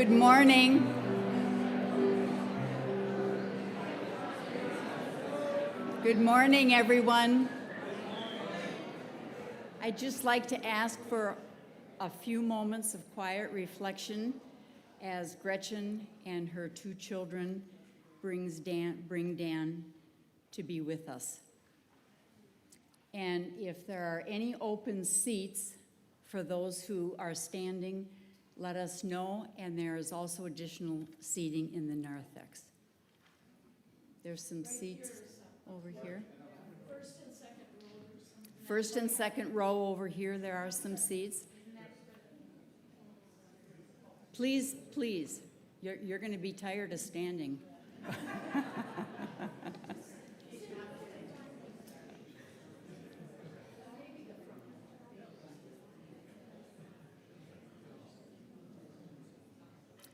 Good morning. Good morning, everyone. I'd just like to ask for a few moments of quiet reflection as Gretchen and her two children bring Dan to be with us. And if there are any open seats for those who are standing, let us know, and there is also additional seating in the narthex. There's some seats over here. First and second row over here, there are some seats. Please, you're going to be tired of standing.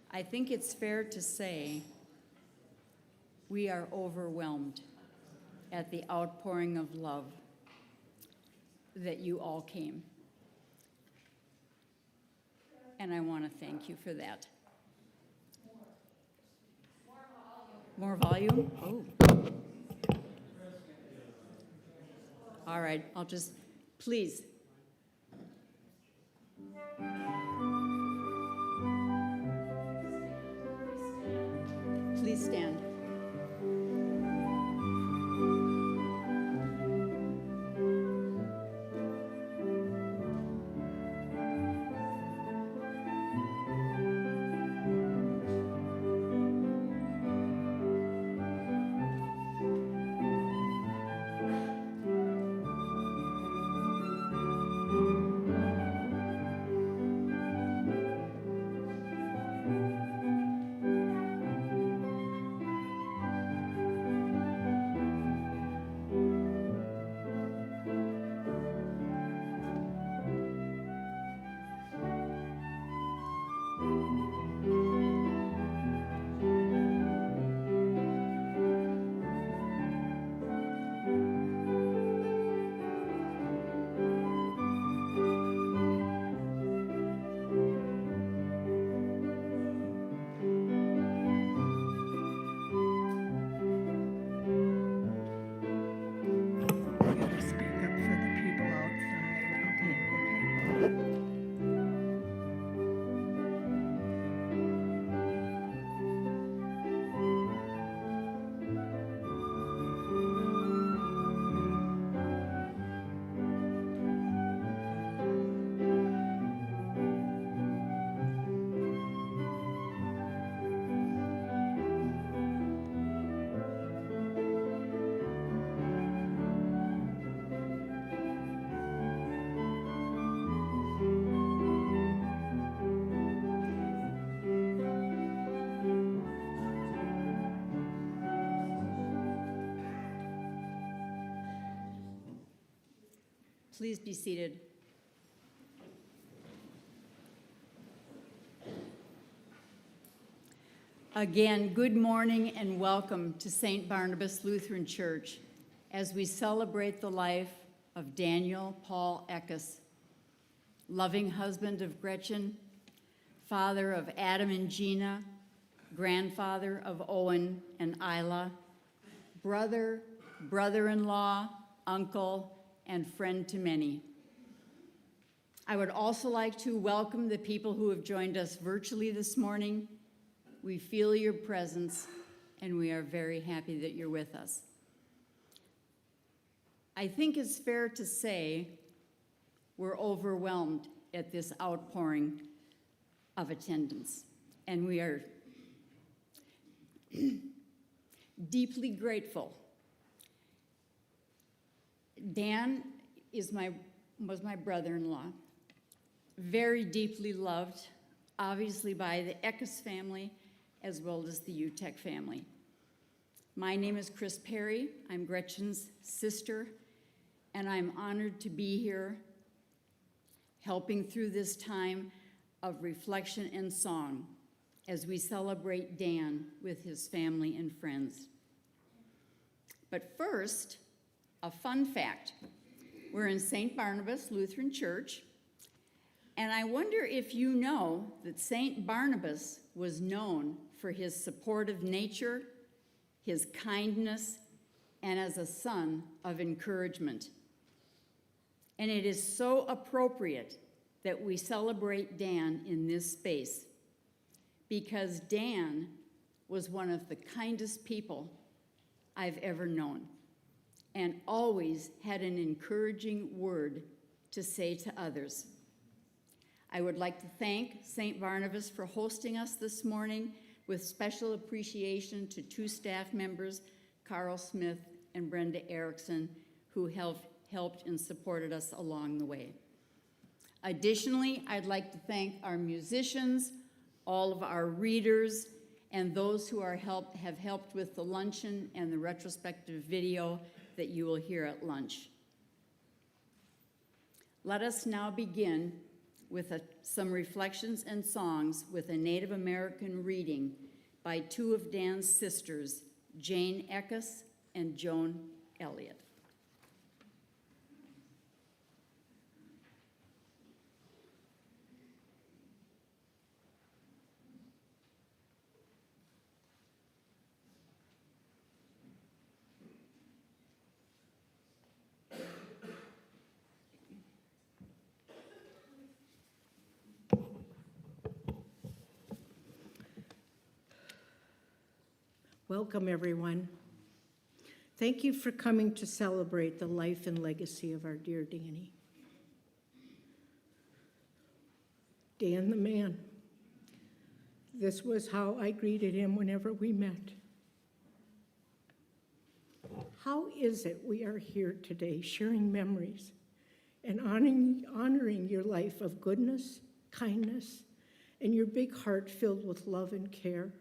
I think it's fair to say we are overwhelmed at the outpouring of love that you all came. And I want to thank you for that. More volume? Oh. All right, I'll just, please. Please stand. Please be seated. Again, good morning and welcome to St. Barnabas Lutheran Church as we celebrate the life of Daniel Paul Eckes, loving husband of Gretchen, father of Adam and Gina, grandfather of Owen and Isla, brother, brother-in-law, uncle, and friend to many. I would also like to welcome the people who have joined us virtually this morning. We feel your presence, and we are very happy that you're with us. I think it's fair to say we're overwhelmed at this outpouring of attendance, and we are deeply grateful. Dan was my brother-in-law, very deeply loved, obviously by the Eckes family as well as the UTEC family. My name is Chris Perry. I'm Gretchen's sister, and I'm honored to be here helping through this time of reflection and song as we celebrate Dan with his family and friends. But first, a fun fact. We're in St. Barnabas Lutheran Church, And I wonder if you know that St. Barnabas was known for his supportive nature, his kindness, and as a son of encouragement. And it is so appropriate that we celebrate Dan in this space, because Dan was one of the kindest people I've ever known, and always had an encouraging word to say to others. I would like to thank St. Barnabas for hosting us this morning, with special appreciation to two staff members, Carl Smith and Brenda Erickson, who helped and supported us along the way. Additionally, I'd like to thank our musicians, all of our readers, and those who have helped with the luncheon and the retrospective video that you will hear at lunch. Let us now begin with some reflections and songs with a Native American reading by two of Dan's sisters, Jane Eckes and Joan Elliott. Welcome, everyone. Thank you for coming to celebrate the life and legacy of our dear Danny. Dan the man. This was how I greeted him whenever we met. How is it we are here today sharing memories and honoring your life of goodness, kindness, and your big heart filled with love and care?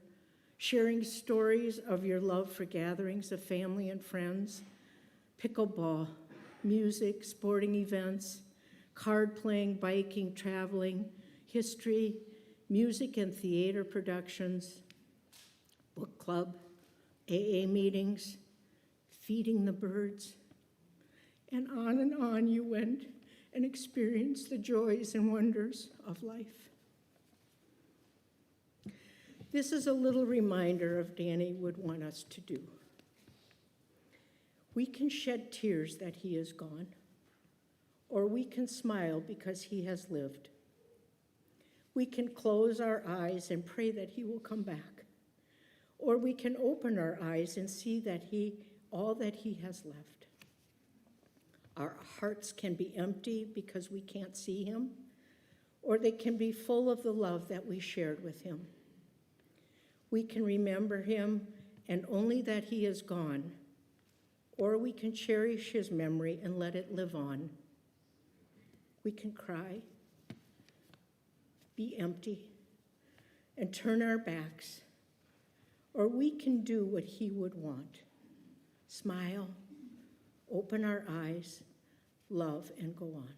Sharing stories of your love for gatherings of family and friends, pickleball, music, sporting events, card playing, biking, traveling, history, music and theater productions, book club, AA meetings, feeding the birds, and on you went and experienced the joys and wonders of life. This is a little reminder of Danny would want us to do. We can shed tears that he is gone, or we can smile because he has lived. We can close our eyes and pray that he will come back, or we can open our eyes and see that all that he has left. Our hearts can be empty because we can't see him, or they can be full of the love that we shared with him. We can remember him and only that he is gone, or we can cherish his memory and let it live on. We can cry, be empty, and turn our backs, or we can do what he would want: smile, open our eyes, love, and go on.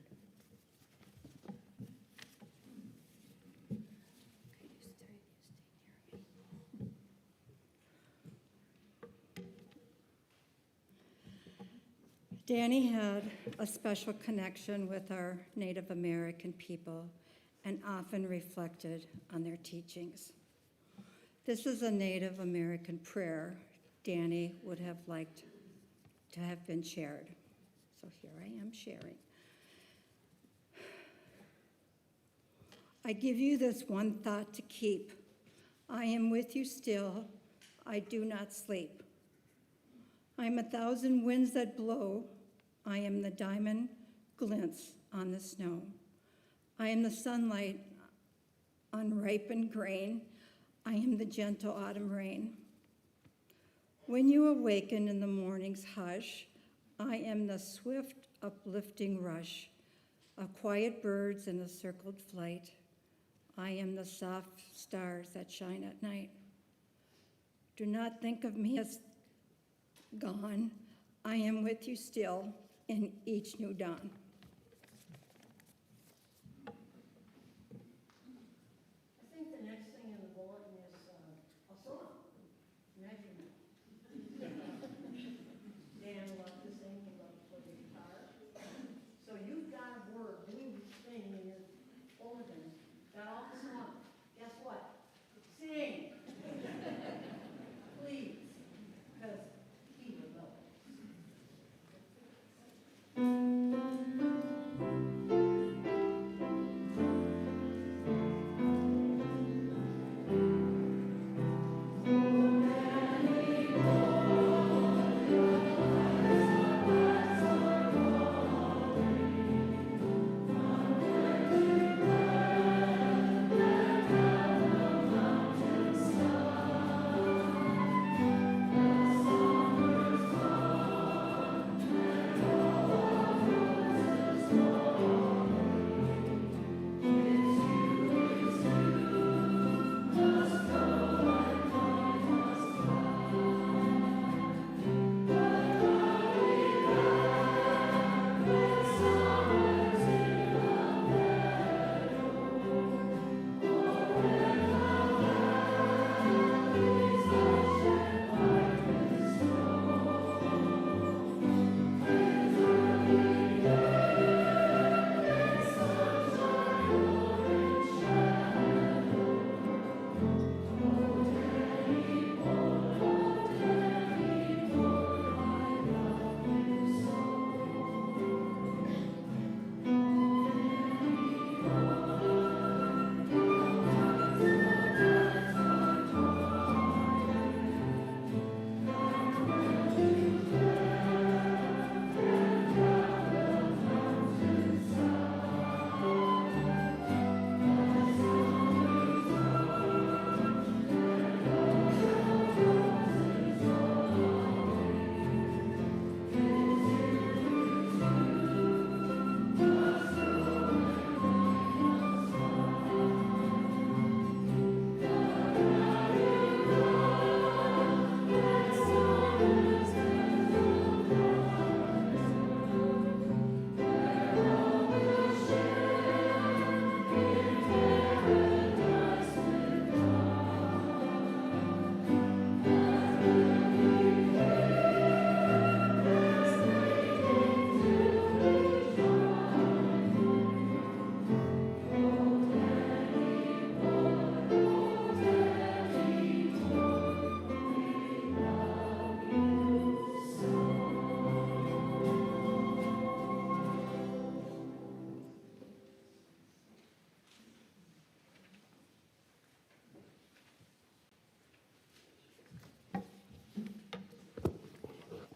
Danny had a special connection with our Native American people and often reflected on their teachings. This is a Native American prayer Danny would have liked to have been shared. So here I am sharing. I give you this one thought to keep. I am with you still. I do not sleep. I am 1,000 winds that blow. I am the diamond glints on the snow. I am the sunlight on ripened grain. I am the gentle autumn rain. When you awaken in the morning's hush, I am the swift uplifting rush of quiet birds in a circled flight. I am the soft stars that shine at night. Do not think of me as gone. I am with you still in each new dawn. I think the next thing in the bulletin is a song, measurement. Dan loved to sing, he loved to play the guitar. So you've got a word, you sing in your own husband got all this money, guess what? Sing. Please, because he will know.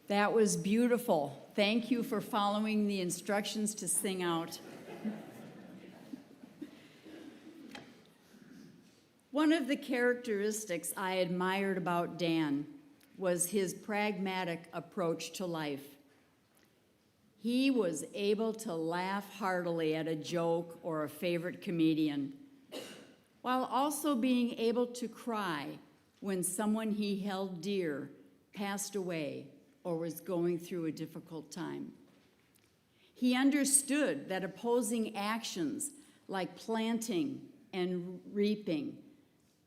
That was beautiful. Thank you for following the instructions to sing out. One of the characteristics I admired about Dan was his pragmatic approach to life. He was able to laugh heartily at a joke or a favorite comedian, while also being able to cry when someone he held dear passed away or was going through a difficult time. He understood that opposing actions like planting and reaping,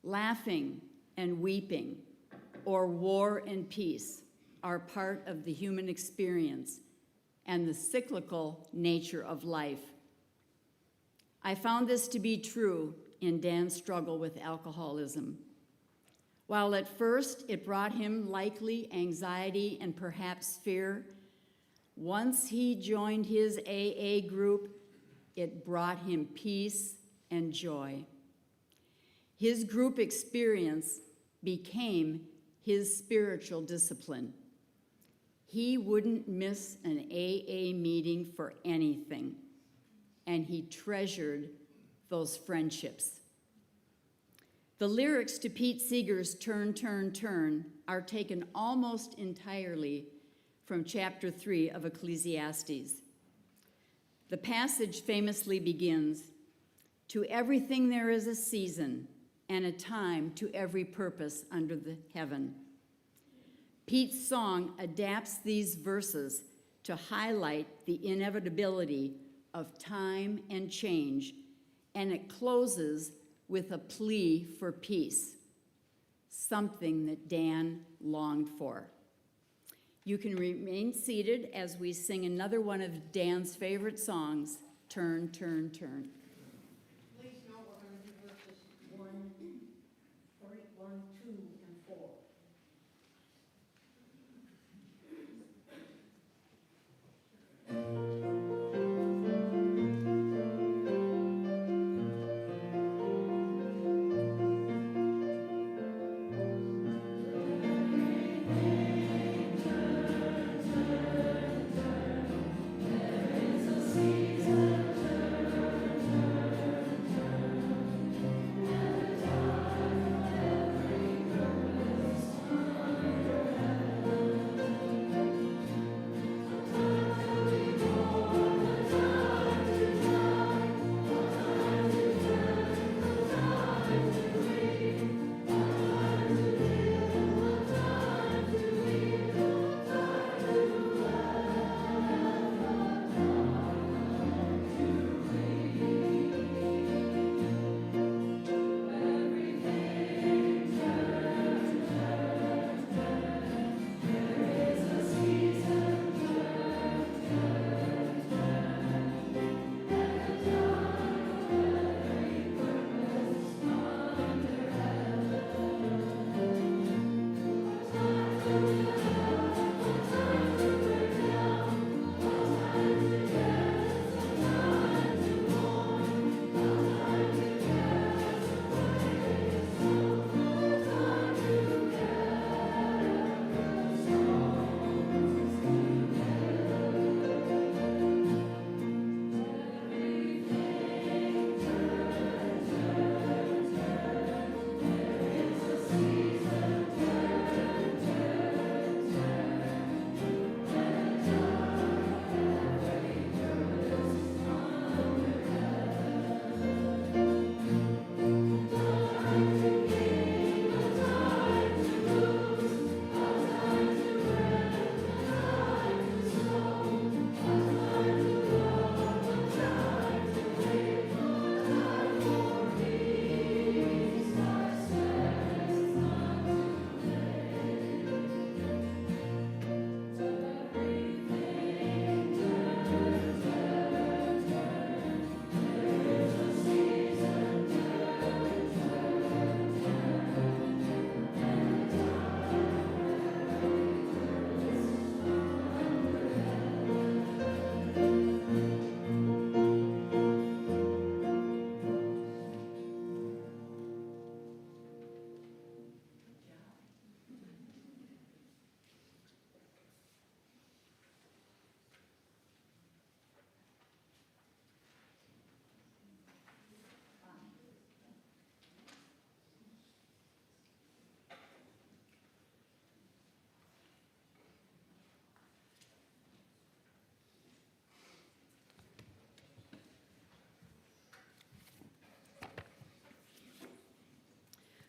laughing and weeping, or war and peace are part of the human experience and the cyclical nature of life. I found this to be true in Dan's struggle with alcoholism. While at first it brought him likely anxiety and perhaps fear, once he joined his AA group, it brought him peace and joy. His group experience became his spiritual discipline. He wouldn't miss an AA meeting for anything, and he treasured those friendships. The lyrics to Pete Seeger's Turn, Turn, Turn are taken almost entirely from chapter 3 of Ecclesiastes. The passage famously begins, "To everything there is a season, and a time to every purpose under the heaven." Pete's song adapts these verses to highlight the inevitability of time and change, and it closes with a plea for peace, something that Dan longed for. You can remain seated as we sing another one of Dan's favorite songs, Turn, Turn, Turn. Please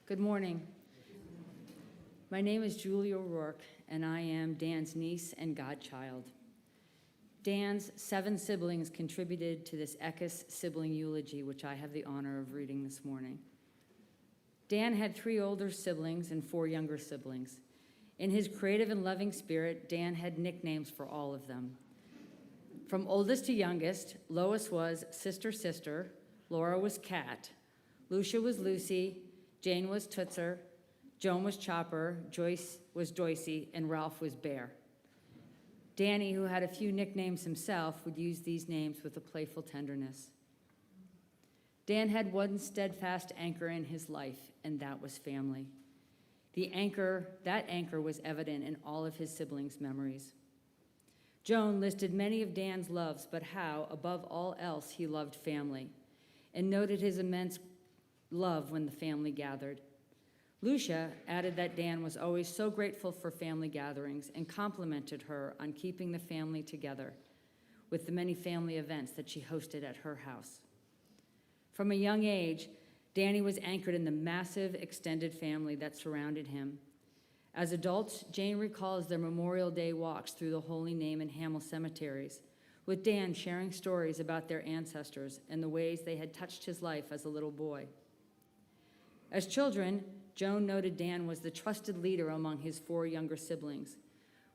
Good morning. My name is Julie O'Rourke, and I am Dan's niece and godchild. Dan's 7 siblings contributed to this Eckes sibling eulogy, which I have the honor of reading this morning. Dan had 3 older siblings and 4 younger siblings. In his creative and loving spirit, Dan had nicknames for all of them. From oldest to youngest, Lois was Sister, Laura was Cat, Lucia was Lucy, Jane was Tootser, Joan was Chopper, Joyce was Joycey, and Ralph was Bear. Danny, who had a few nicknames himself, would use these names with a playful tenderness. Dan had one steadfast anchor in his life, and that was family. That anchor was evident in all of his siblings' memories. Joan listed many of Dan's loves, but how, above all else, he loved family, and noted his immense love when the family gathered. Lucia added that Dan was always so grateful for family gatherings and complimented her on keeping the family together with the many family events that she hosted at her house. From a young age, Danny was anchored in the massive extended family that surrounded him. As adults, Jane recalls their Memorial Day walks through the Holy Name and Hamel cemeteries, with Dan sharing stories about their ancestors and the ways they had touched his life as a little boy. As children, Joan noted Dan was the trusted leader among his 4 younger siblings.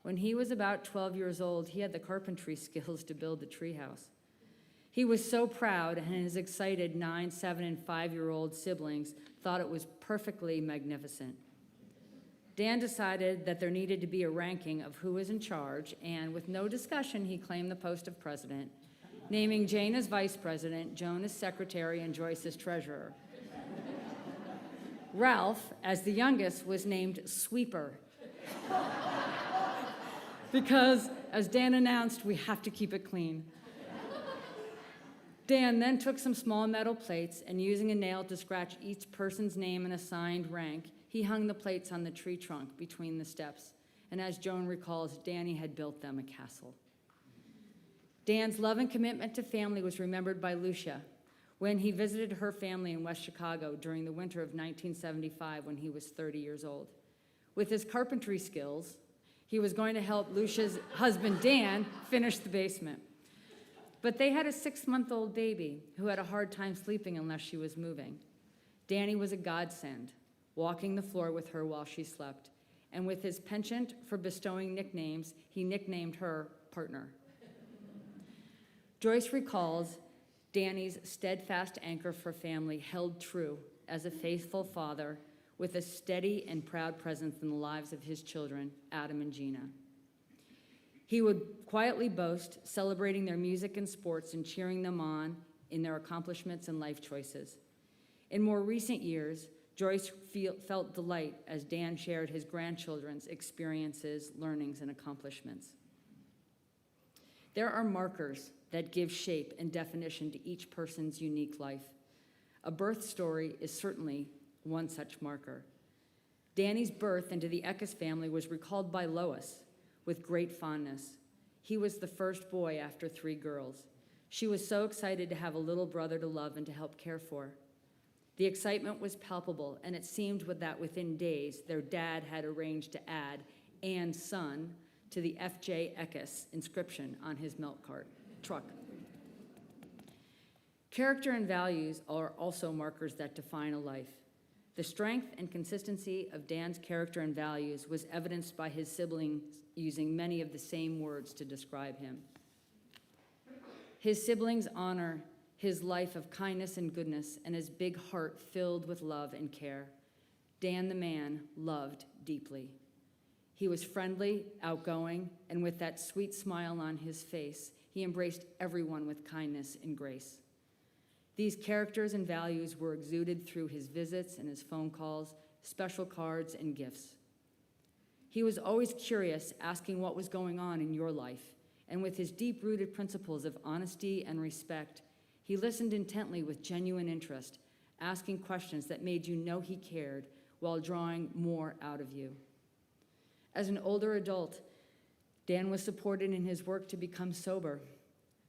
When he was about 12 years old, he had the carpentry skills to build the treehouse. He was so proud, and his excited 9, 7, and 5-year-old siblings thought it was perfectly magnificent. Dan decided that there needed to be a ranking of who was in charge, and with no discussion, he claimed the post of president, naming Jane as vice president, Joan as secretary, and Joyce as treasurer. Ralph, as the youngest, was named Sweeper because, as Dan announced, we have to keep it clean. Dan then took some small metal plates and, using a nail to scratch each person's name and assigned rank, he hung the plates on the tree trunk between the steps. And as Joan recalls, Danny had built them a castle. Dan's love and commitment to family was remembered by Lucia when he visited her family in West Chicago during the winter of 1975 when he was 30 years old. With his carpentry skills, he was going to help Lucia's husband, Dan, finish the basement. But they had a 6-month-old baby who had a hard time sleeping unless she was moving. Danny was a godsend, walking the floor with her while she slept. And with his penchant for bestowing nicknames, he nicknamed her Partner. Joyce recalls Danny's steadfast anchor for family held true as a faithful father with a steady and proud presence in the lives of his children, Adam and Gina. He would quietly boast, celebrating their music and sports and cheering them on in their accomplishments and life choices. In more recent years, Joyce felt delight as Dan shared his grandchildren's experiences, learnings, and accomplishments. There are markers that give shape and definition to each person's unique life. A birth story is certainly one such marker. Danny's birth into the Eckes family was recalled by Lois with great fondness. He was the first boy after 3 girls. She was so excited to have a little brother to love and to help care for. The excitement was palpable, and it seemed that within days, their dad had arranged to add "and son" to the F.J. Eckes inscription on his milk cart truck. Character and values are also markers that define a life. The strength and consistency of Dan's character and values was evidenced by his siblings using many of the same words to describe him. His siblings honor his life of kindness and goodness and his big heart filled with love and care. Dan the man loved deeply. He was friendly, outgoing, and with that sweet smile on his face, he embraced everyone with kindness and grace. These characters and values were exuded through his visits and his phone calls, special cards, and gifts. He was always curious, asking what was going on in your life, and with his deep-rooted principles of honesty and respect, he listened intently with genuine interest, asking questions that made you know he cared while drawing more out of you. As an older adult, Dan was supported in his work to become sober.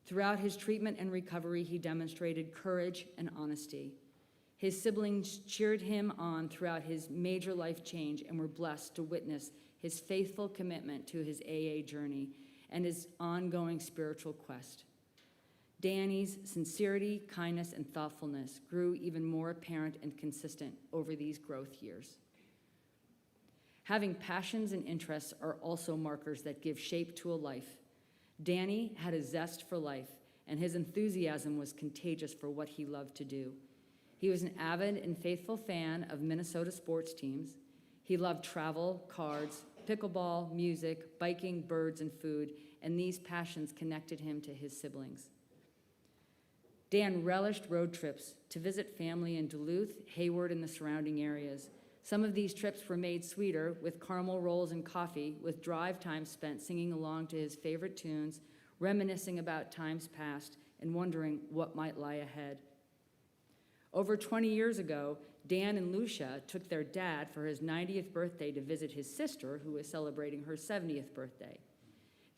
Throughout his treatment and recovery, he demonstrated courage and honesty. His siblings cheered him on throughout his major life change and were blessed to witness his faithful commitment to his AA journey and his ongoing spiritual quest. Danny's sincerity, kindness, and thoughtfulness grew even more apparent and consistent over these growth years. Having passions and interests are also markers that give shape to a life. Danny had a zest for life, and his enthusiasm was contagious for what he loved to do. He was an avid and faithful fan of Minnesota sports teams. He loved travel, cards, pickleball, music, biking, birds, and food, and these passions connected him to his siblings. Dan relished road trips to visit family in Duluth, Hayward, and the surrounding areas. Some of these trips were made sweeter with caramel rolls and coffee, with drive time spent singing along to his favorite tunes, reminiscing about times past, and wondering what might lie ahead. Over 20 years ago, Dan and Lucia took their dad for his 90th birthday to visit his sister, who was celebrating her 70th birthday.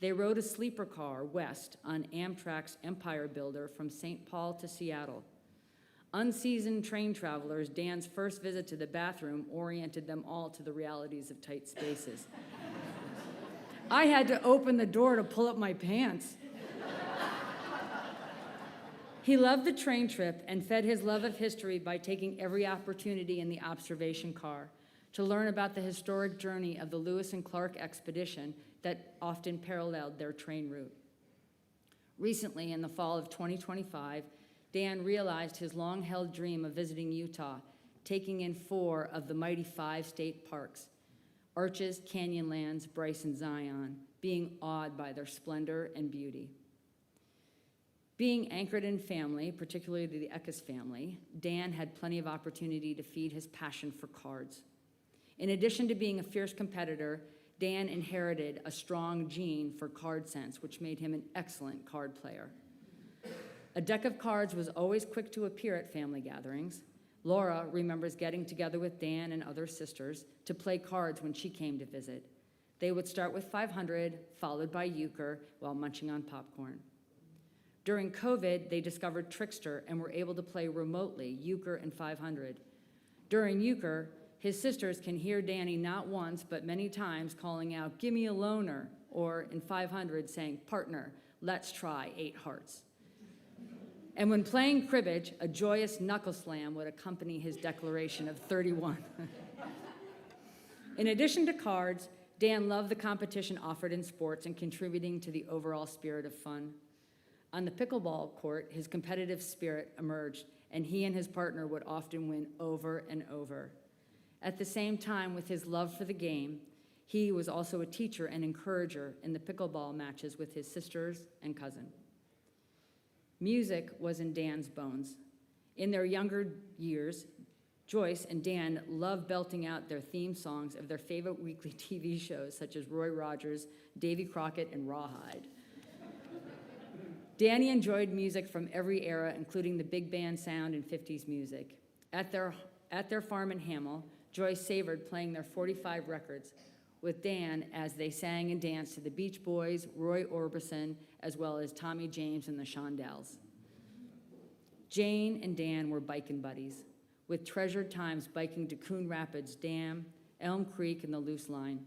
They rode a sleeper car west on Amtrak's Empire Builder from St. Paul to Seattle. Unseasoned train travelers, Dan's first visit to the bathroom oriented them all to the realities of tight spaces. I had to open the door to pull up my pants. He loved the train trip and fed his love of history by taking every opportunity in the observation car to learn about the historic journey of the Lewis and Clark expedition that often paralleled their train route. Recently, in the fall of 2025, Dan realized his long-held dream of visiting Utah, taking in 4 of the mighty 5 state parks, Arches, Canyonlands, Bryce, and Zion, being awed by their splendor and beauty. Being anchored in family, particularly the Eckes family, Dan had plenty of opportunity to feed his passion for cards. In addition to being a fierce competitor, Dan inherited a strong gene for card sense, which made him an excellent card player. A deck of cards was always quick to appear at family gatherings. Laura remembers getting together with Dan and other sisters to play cards when she came to visit. They would start with 500, followed by euchre, while munching on popcorn. During COVID, they discovered Trickster and were able to play remotely euchre and 500. During euchre, his sisters can hear Danny not once, but many times calling out, "Give me a loner," or in 500 saying, "Partner, let's try 8 hearts." And when playing cribbage, a joyous knuckle slam would accompany his declaration of 31. In addition to cards, Dan loved the competition offered in sports and contributing to the overall spirit of fun. On the pickleball court, his competitive spirit emerged, and he and his partner would often win over and over. At the same time, with his love for the game, he was also a teacher and encourager in the pickleball matches with his sisters and cousin. Music was in Dan's bones. In their younger years, Joyce and Dan loved belting out their theme songs of their favorite weekly TV shows, such as Roy Rogers, Davy Crockett, and Rawhide. Danny enjoyed music from every era, including the big band sound and 50s music. At their farm in Hamel, Joyce savored playing their 45 records with Dan as they sang and danced to the Beach Boys, Roy Orbison, as well as Tommy James and the Shondells. Jane and Dan were biking buddies, with treasured times biking to Coon Rapids Dam, Elm Creek, and the Loose Line.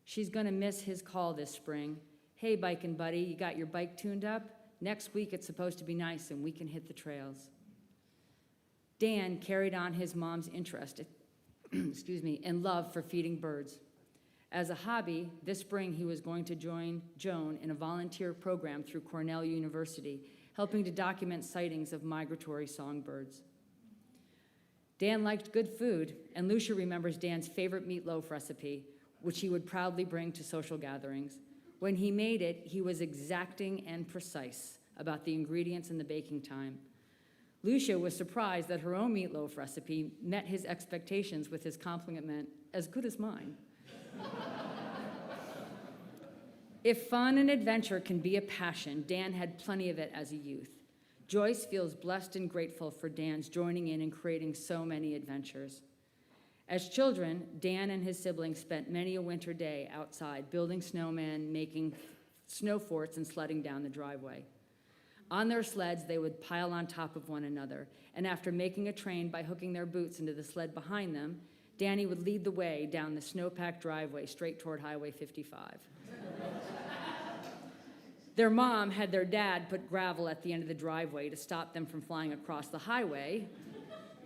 She's gonna miss his call this spring. "Hey, biking buddy, you got your bike tuned up? Next week it's supposed to be nice and we can hit the trails." Dan carried on his mom's interest and love for feeding birds. As a hobby, this spring he was going to join Joan in a volunteer program through Cornell University, helping to document sightings of migratory songbirds. Dan liked good food, and Lucia remembers Dan's favorite meatloaf recipe, which he would proudly bring to social gatherings. When he made it, he was exacting and precise about the ingredients and the baking time. Lucia was surprised that her own meatloaf recipe met his expectations with his compliment, "As good as mine." If fun and adventure can be a passion, Dan had plenty of it as a youth. Joyce feels blessed and grateful for Dan's joining in and creating so many adventures. As children, Dan and his siblings spent many a winter day outside building snowmen, making snow forts, and sledding down the driveway. On their sleds, they would pile on top of one another, and after making a train by hooking their boots into the sled behind them, Danny would lead the way down the snow-packed driveway straight toward Highway 55. Their mom had their dad put gravel at the end of the driveway to stop them from flying across the highway,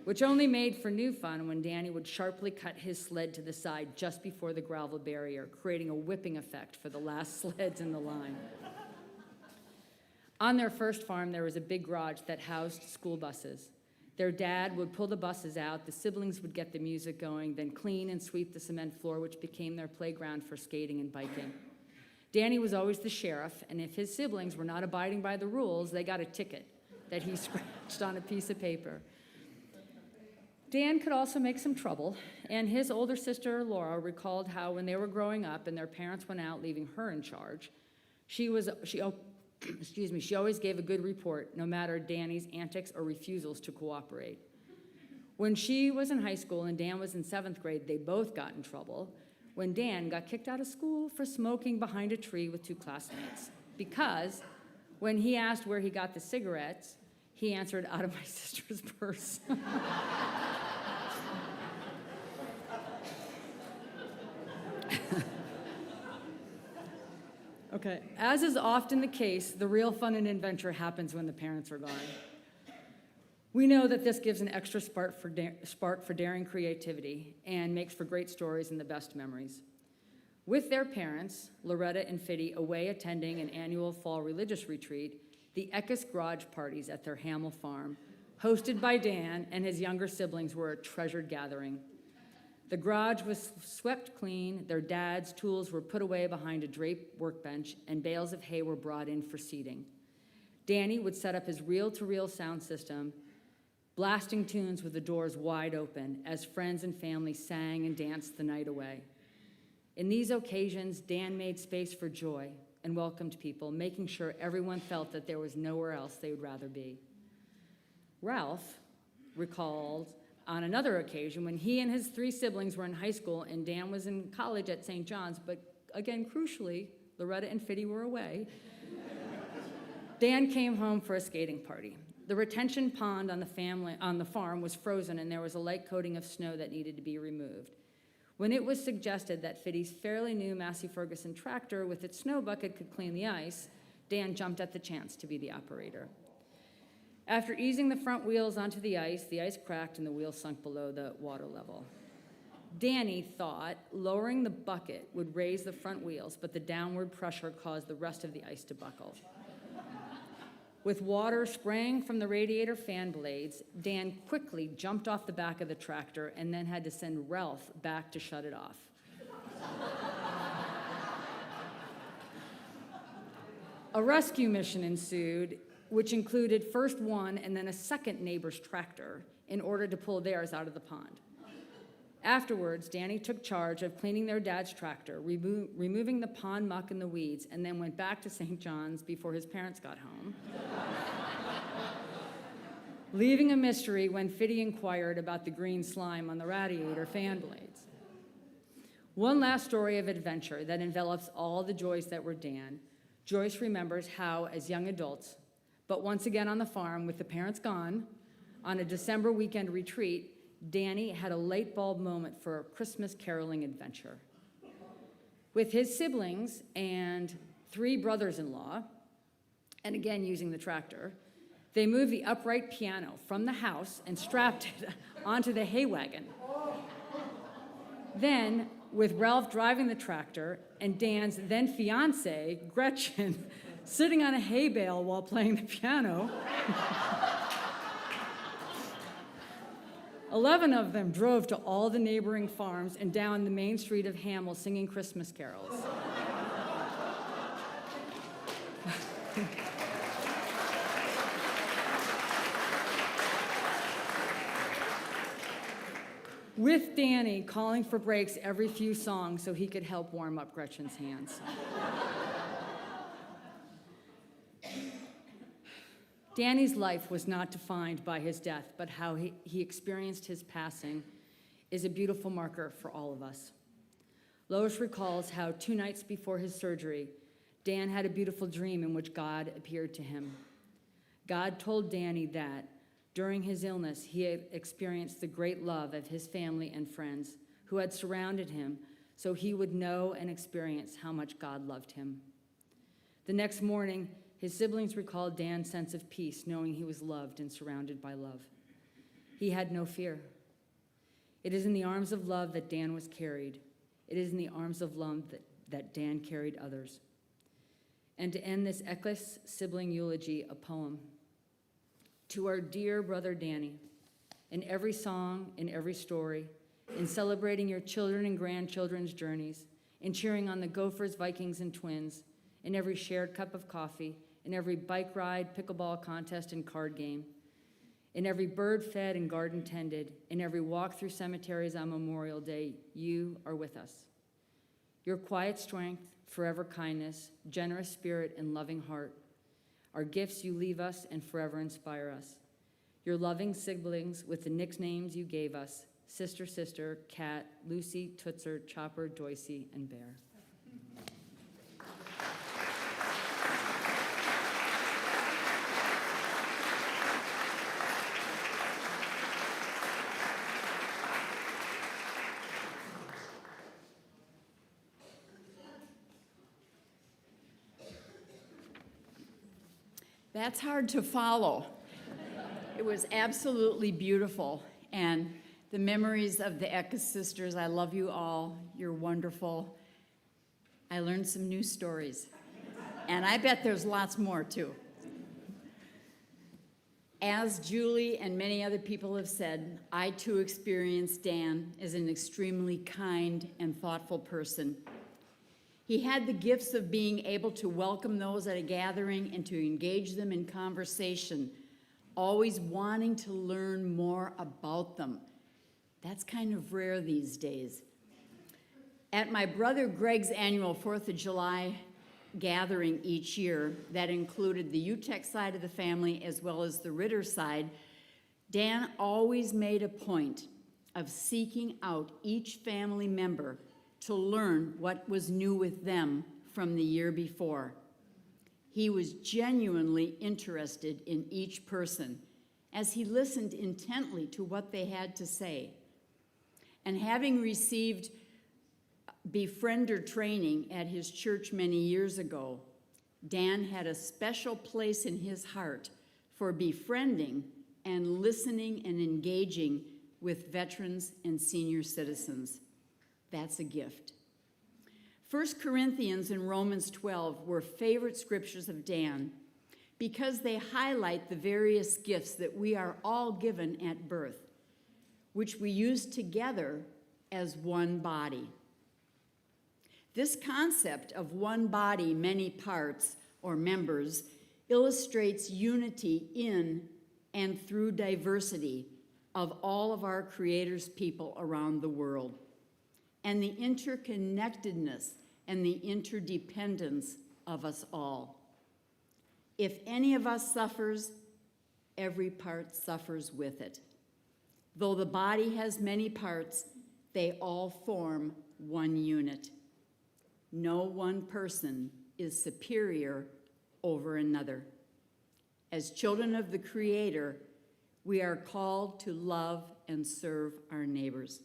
which only made for new fun when Danny would sharply cut his sled to the side just before the gravel barrier, creating a whipping effect for the last sleds in the line. On their first farm, there was a big garage that housed school buses. Their dad would pull the buses out, the siblings would get the music going, then clean and sweep the cement floor, which became their playground for skating and biking. Danny was always the sheriff, and if his siblings were not abiding by the rules, they got a ticket that he scratched on a piece of paper. Dan could also make some trouble, and his older sister, Laura, recalled how when they were growing up and their parents went out leaving her in charge, she always gave a good report, no matter Danny's antics or refusals to cooperate. When she was in high school and Dan was in 7th grade, they both got in trouble when Dan got kicked out of school for smoking behind a tree with 2 classmates. Because when he asked where he got the cigarettes, he answered, "Out of my sister's purse." Okay, as is often the case, the real fun and adventure happens when the parents are gone. We know that this gives an extra spark for daring creativity and makes for great stories and the best memories. With their parents, Loretta and Fiddy, away attending an annual fall religious retreat, the Eckes garage parties at their Hamel farm, hosted by Dan and his younger siblings, were a treasured gathering. The garage was swept clean, their dad's tools were put away behind a draped workbench, and bales of hay were brought in for seating. Danny would set up his reel-to-reel sound system, blasting tunes with the doors wide open as friends and family sang and danced the night away. In these occasions, Dan made space for joy and welcomed people, making sure everyone felt that there was nowhere else they would rather be. Ralph recalled on another occasion when he and his 3 siblings were in high school and Dan was in college at St. John's, but again, crucially, Loretta and Fiddy were away. Dan came home for a skating party. The retention pond on the farm was frozen, and there was a light coating of snow that needed to be removed. When it was suggested that Fiddy's fairly new Massey Ferguson tractor with its snow bucket could clean the ice, Dan jumped at the chance to be the operator. After easing the front wheels onto the ice cracked and the wheels sunk below the water level. Danny thought lowering the bucket would raise the front wheels, but the downward pressure caused the rest of the ice to buckle. With water spraying from the radiator fan blades, Dan quickly jumped off the back of the tractor and then had to send Ralph back to shut it off. A rescue mission ensued, which included first one and then a second neighbor's tractor in order to pull theirs out of the pond. Afterwards, Danny took charge of cleaning their dad's tractor, removing the pond muck and the weeds, and then went back to St. John's before his parents got home, leaving a mystery when Fiddy inquired about the green slime on the radiator fan blades. One last story of adventure that envelops all the joys that were Dan. Joyce remembers how, as young adults, but once again on the farm with the parents gone, on a December weekend retreat, Danny had a light bulb moment for a Christmas caroling adventure. With his siblings and 3 brothers-in-law, and again using the tractor, they moved the upright piano from the house and strapped it onto the hay wagon. Then, with Ralph driving the tractor and Dan's then fiancée, Gretchen, sitting on a hay bale while playing the piano, 11 of them drove to all the neighboring farms and down the main street of Hamel singing Christmas carols. With Danny calling for breaks every few songs so he could help warm up Gretchen's hands. Danny's life was not defined by his death, but how he experienced his passing is a beautiful marker for all of us. Lois recalls how 2 nights before his surgery, Dan had a beautiful dream in which God appeared to him. God told Danny that during his illness, he had experienced the great love of his family and friends who had surrounded him, so he would know and experience how much God loved him. The next morning, his siblings recalled Dan's sense of peace, knowing he was loved and surrounded by love. He had no fear. It is in the arms of love that Dan was carried. It is in the arms of love that Dan carried others. And to end this Eckes sibling eulogy, a poem. To our dear brother Danny, in every song, in every story, in celebrating your children and grandchildren's journeys, in cheering on the Gophers, Vikings, and Twins, in every shared cup of coffee, in every bike ride, pickleball contest, and card game, in every bird fed and garden tended, in every walk through cemeteries on Memorial Day, you are with us. Your quiet strength, forever kindness, generous spirit, and loving heart are gifts you leave us and forever inspire us. Your loving siblings with the nicknames you gave us, Sister, Sister, Cat, Lucy, Tootser, Chopper, Doisy, and Bear. That's hard to follow. It was absolutely beautiful. And the memories of the Eckes sisters, I love you all. You're wonderful. I learned some new stories. And I bet there's lots more, too. As Julie and many other people have said, I too experienced Dan as an extremely kind and thoughtful person. He had the gifts of being able to welcome those at a gathering and to engage them in conversation, always wanting to learn more about them. That's kind of rare these days. At my brother Greg's annual 4th of July gathering each year that included the UTEC side of the family as well as the Ritter side, Dan always made a point of seeking out each family member to learn what was new with them from the year before. He was genuinely interested in each person as he listened intently to what they had to say. And having received befriender training at his church many years ago, Dan had a special place in his heart for befriending and listening and engaging with veterans and senior citizens. That's a gift. 1 Corinthians and Romans 12 were favorite scriptures of Dan because they highlight the various gifts that we are all given at birth, which we use together as one body. This concept of one body, many parts, or members, illustrates unity in and through diversity of all of our Creator's people around the world, and the interconnectedness and the interdependence of us all. If any of us suffers, every part suffers with it. Though the body has many parts, they all form one unit. No one person is superior over another. As children of the Creator, we are called to love and serve our neighbors.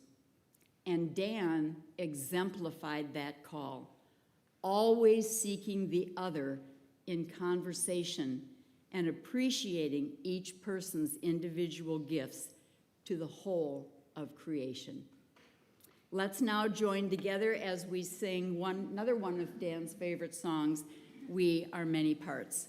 And Dan exemplified that call, always seeking the other in conversation and appreciating each person's individual gifts to the whole of creation. Let's now join together as we sing another one of Dan's favorite songs, We Are Many Parts.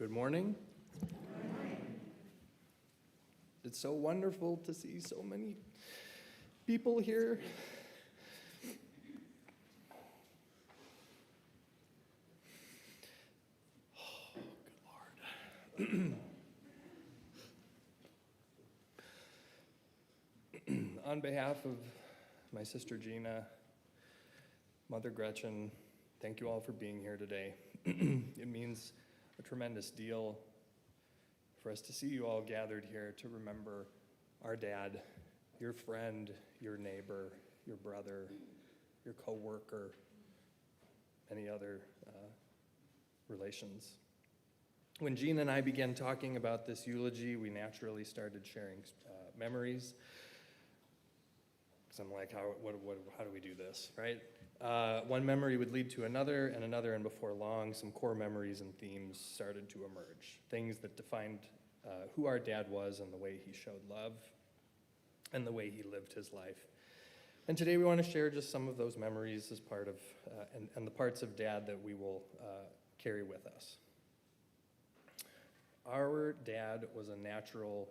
Good morning. It's so wonderful to see so many people here. Oh, good Lord. On behalf of my sister Gina, Mother Gretchen, thank you all for being here today. It means a tremendous deal for us to see you all gathered here to remember our dad, your friend, your neighbor, your brother, your co-worker, many other relations. When Gina and I began talking about this eulogy, we naturally started sharing memories. So I'm like, how do we do this, right? One memory would lead to another, and before long, some core memories and themes started to emerge. Things that defined who our dad was and the way he showed love and the way he lived his life. And today we want to share just some of those memories as part of, and the parts of Dad that we will carry with us. Our dad was a natural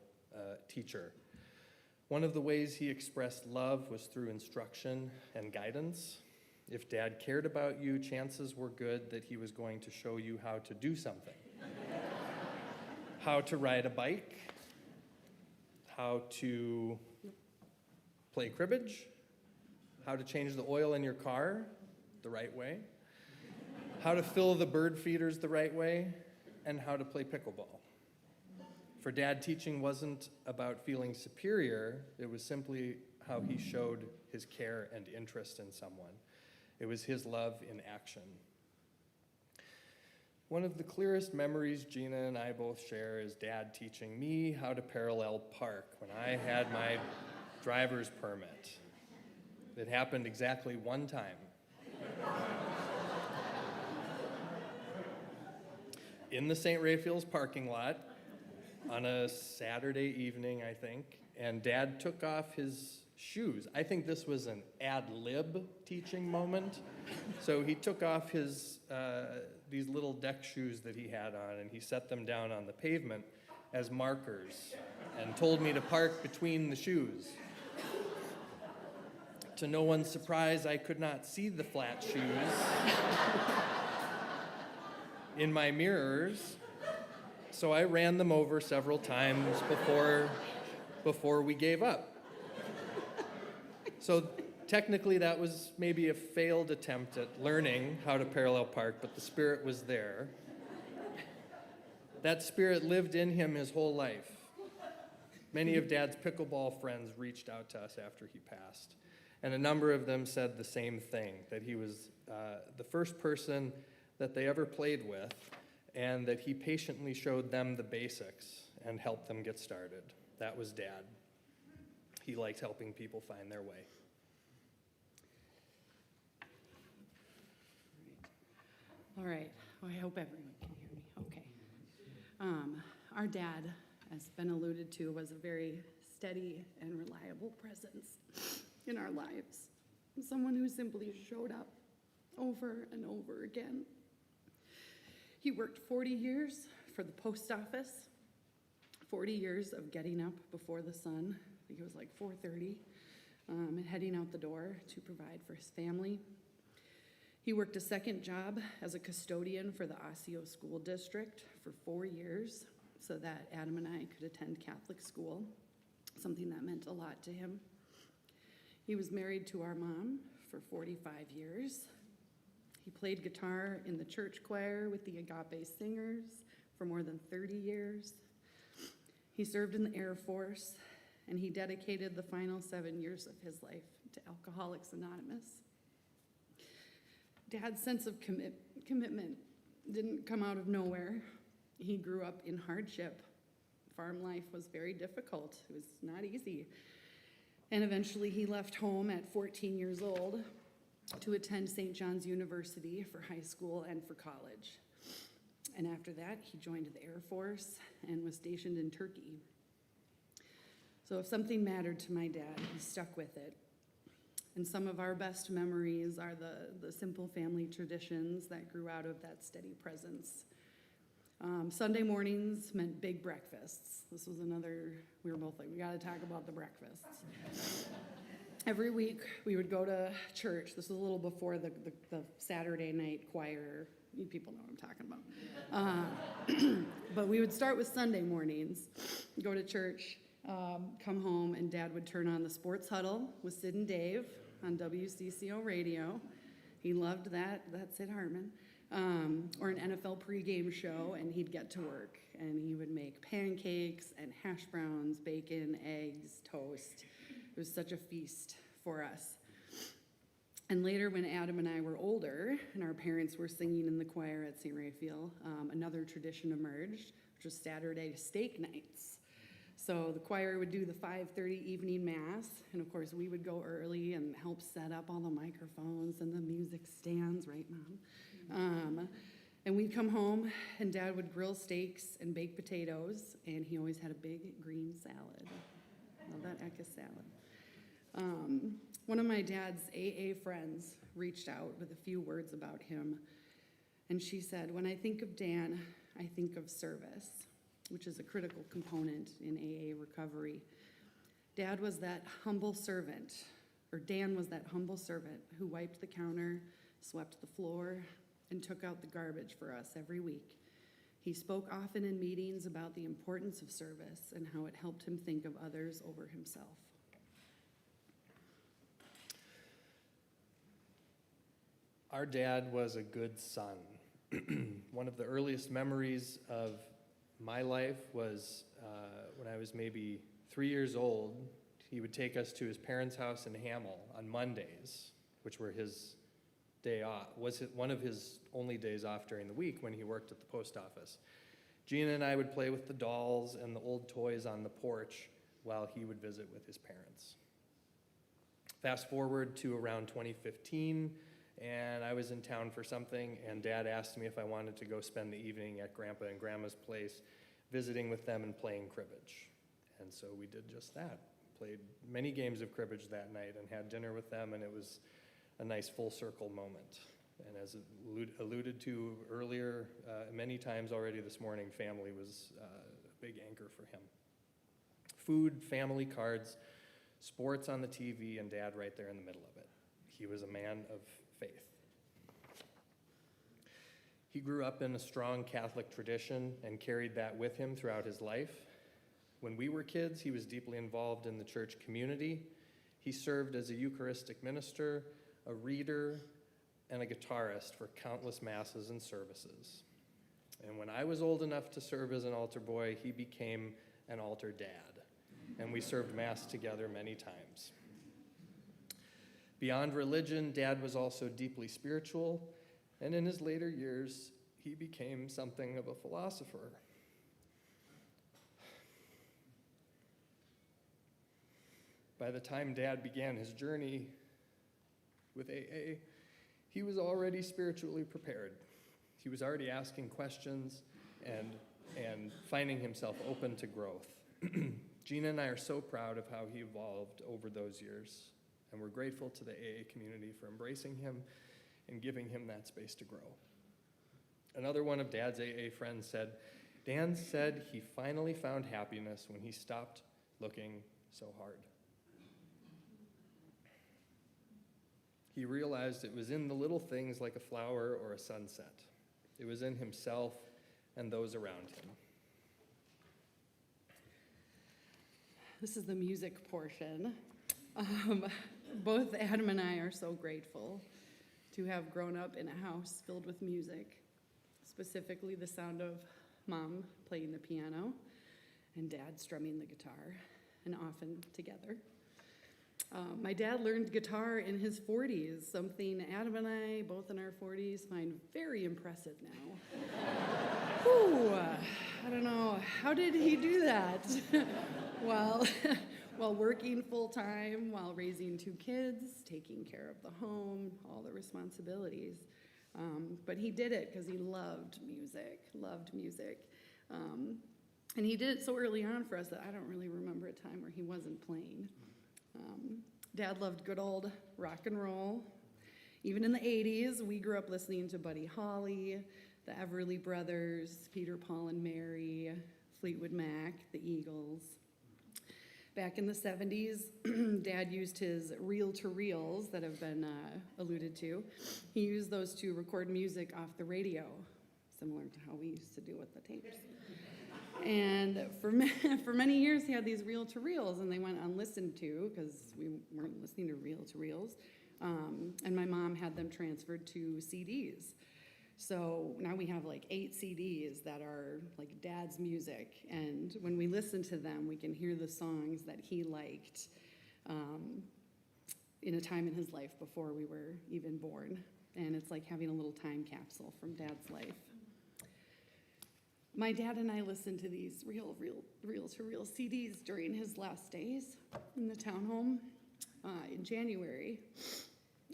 teacher. One of the ways he expressed love was through instruction and guidance. If Dad cared about you, chances were good that he was going to show you how to do something. How to ride a bike, how to play cribbage, how to change the oil in your car the right way, how to fill the bird feeders the right way, and how to play pickleball. For Dad, teaching wasn't about feeling superior, it was simply how he showed his care and interest in someone. It was his love in action. One of the clearest memories Gina and I both share is Dad teaching me how to parallel park when I had my driver's permit. It happened exactly one time. In the St. Raphael's parking lot on a Saturday evening, I think, and Dad took off his shoes. I think this was an ad lib teaching moment. So he took off his these little deck shoes that he had on, and he set them down on the pavement as markers and told me to park between the shoes. To no one's surprise, I could not see the flat shoes in my mirrors, so I ran them over several times before we gave up. So technically that was maybe a failed attempt at learning how to parallel park, but the spirit was there. That spirit lived in him his whole life. Many of Dad's pickleball friends reached out to us after he passed, and a number of them said the same thing, that he was the first person that they ever played with, and that he patiently showed them the basics and helped them get started. That was Dad. He liked helping people find their way. All right. Well, I hope everyone can hear me. Okay. Our dad, as been alluded to, was a very steady and reliable presence in our lives. Someone who simply showed up over and over again. He worked 40 years for the post office, 40 years of getting up before the sun. I think it was like 4:30, and heading out the door to provide for his family. He worked a second job as a custodian for the Osseo School District for 4 years so that Adam and I could attend Catholic school, something that meant a lot to him. He was married to our mom for 45 years. He played guitar in the church choir with the Agape Singers for more than 30 years. He served in the Air Force, and he dedicated the final 7 years of his life to Alcoholics Anonymous. Dad's sense of commitment didn't come out of nowhere. He grew up in hardship. Farm life was very difficult. It was not easy. And eventually he left home at 14 years old to attend St. John's University for high school and for college. And after that, he joined the Air Force and was stationed in Turkey. So if something mattered to my dad, he stuck with it. And some of our best memories are the simple family traditions that grew out of that steady presence. Sunday mornings meant big breakfasts. This was another, we were both like, we gotta talk about the breakfasts. Every week, we would go to church. This was a little before the Saturday night choir. You people know what I'm talking about. But we would start with Sunday mornings, go to church, come home, and Dad would turn on the Sports Huddle with Sid and Dave on WCCO radio. He loved that. That's Sid Hartman. Or an NFL pregame show, and he'd get to work. And he would make pancakes and hash browns, bacon, eggs, toast. It was such a feast for us. And later, when Adam and I were older, and our parents were singing in the choir at St. Raphael, another tradition emerged, which was Saturday steak nights. So the choir would do the 5:30 evening mass, and of course we would go early and help set up all the microphones and the music stands, right, Mom? And we'd come home, and Dad would grill steaks and bake potatoes, and he always had a big green salad. Love that Eckes salad. One of my dad's AA friends reached out with a few words about him, and she said, "When I think of Dan, I think of service," which is a critical component in AA recovery. Dan was that humble servant who wiped the counter, swept the floor, and took out the garbage for us every week. He spoke often in meetings about the importance of service and how it helped him think of others over himself. Our dad was a good son. One of the earliest memories of my life was when I was maybe 3 years old. He would take us to his parents' house in Hamel on Mondays, which were his day off, one of his only days off during the week when he worked at the post office. Gina and I would play with the dolls and the old toys on the porch while he would visit with his parents. Fast forward to around 2015, and I was in town for something, and Dad asked me if I wanted to go spend the evening at Grandpa and Grandma's place, visiting with them and playing cribbage. And so we did just that. Played many games of cribbage that night and had dinner with them, and it was a nice full circle moment. And as alluded to earlier, many times already this morning, family was a big anchor for him. Food, family, cards, sports on the TV, and Dad right there in the middle of it. He was a man of faith. He grew up in a strong Catholic tradition and carried that with him throughout his life. When we were kids, he was deeply involved in the church community. He served as a Eucharistic minister, a reader, and a guitarist for countless masses and services. And when I was old enough to serve as an altar boy, he became an altar dad, and we served Mass together many times. Beyond religion, Dad was also deeply spiritual, and in his later years, he became something of a philosopher. By the time Dad began his journey with AA, he was already spiritually prepared. He was already asking questions and finding himself open to growth. Gina and I are so proud of how he evolved over those years, and we're grateful to the AA community for embracing him and giving him that space to grow. Another one of Dad's AA friends said, "Dan said he finally found happiness when he stopped looking so hard." He realized it was in the little things like a flower or a sunset. It was in himself and those around him. This is the music portion. Both Adam and I are so grateful to have grown up in a house filled with music, specifically the sound of Mom playing the piano and Dad strumming the guitar, and often together. My dad learned guitar in his 40s, something Adam and I, both in our 40s, find very impressive now. Whew, I don't know, how did he do that? While working full-time, while raising 2 kids, taking care of the home, all the responsibilities. But he did it because he loved music. And he did it so early on for us that I don't really remember a time where he wasn't playing. Dad loved good old rock and roll. Even in the 80s, we grew up listening to Buddy Holly, the Everly Brothers, Peter, Paul, and Mary, Fleetwood Mac, the Eagles. Back in the 70s, Dad used his reel-to-reels that have been alluded to. He used those to record music off the radio, similar to how we used to do with the tapes. And for many years, he had these reel-to-reels, and they went unlistened to because we weren't listening to reel-to-reels. And my mom had them transferred to CDs. So now we have like 8 CDs that are like Dad's music, and when we listen to them, we can hear the songs that he liked in a time in his life before we were even born. And it's like having a little time capsule from Dad's life. My dad and I listened to these reel-to-reel CDs during his last days in the townhome in January.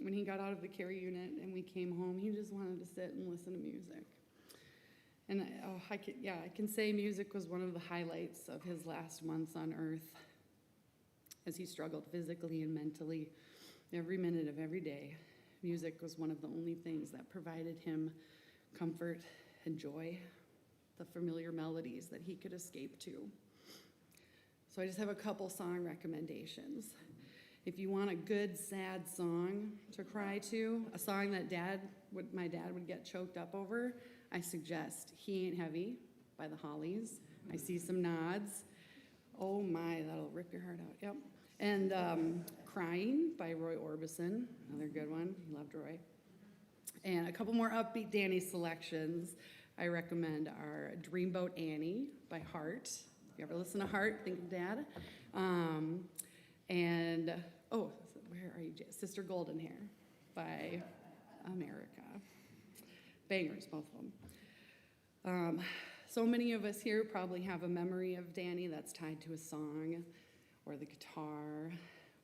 When he got out of the care unit and we came home, he just wanted to sit and listen to music. And I can say music was one of the highlights of his last months on earth as he struggled physically and mentally every minute of every day. Music was one of the only things that provided him comfort and joy, the familiar melodies that he could escape to. So I just have a couple song recommendations. If you want a good, sad song to cry to, a song that my dad would get choked up over, I suggest He Ain't Heavy by the Hollies. I see some nods. Oh my, that'll rip your heart out. Yep. And Crying by Roy Orbison, another good one. He loved Roy. And a couple more upbeat Danny selections I recommend are Dreamboat Annie by Heart. If you ever listen to Heart, think of Dad. Where are you? Sister Golden Hair by America. Bangers, both of them. So many of us here probably have a memory of Danny that's tied to a song or the guitar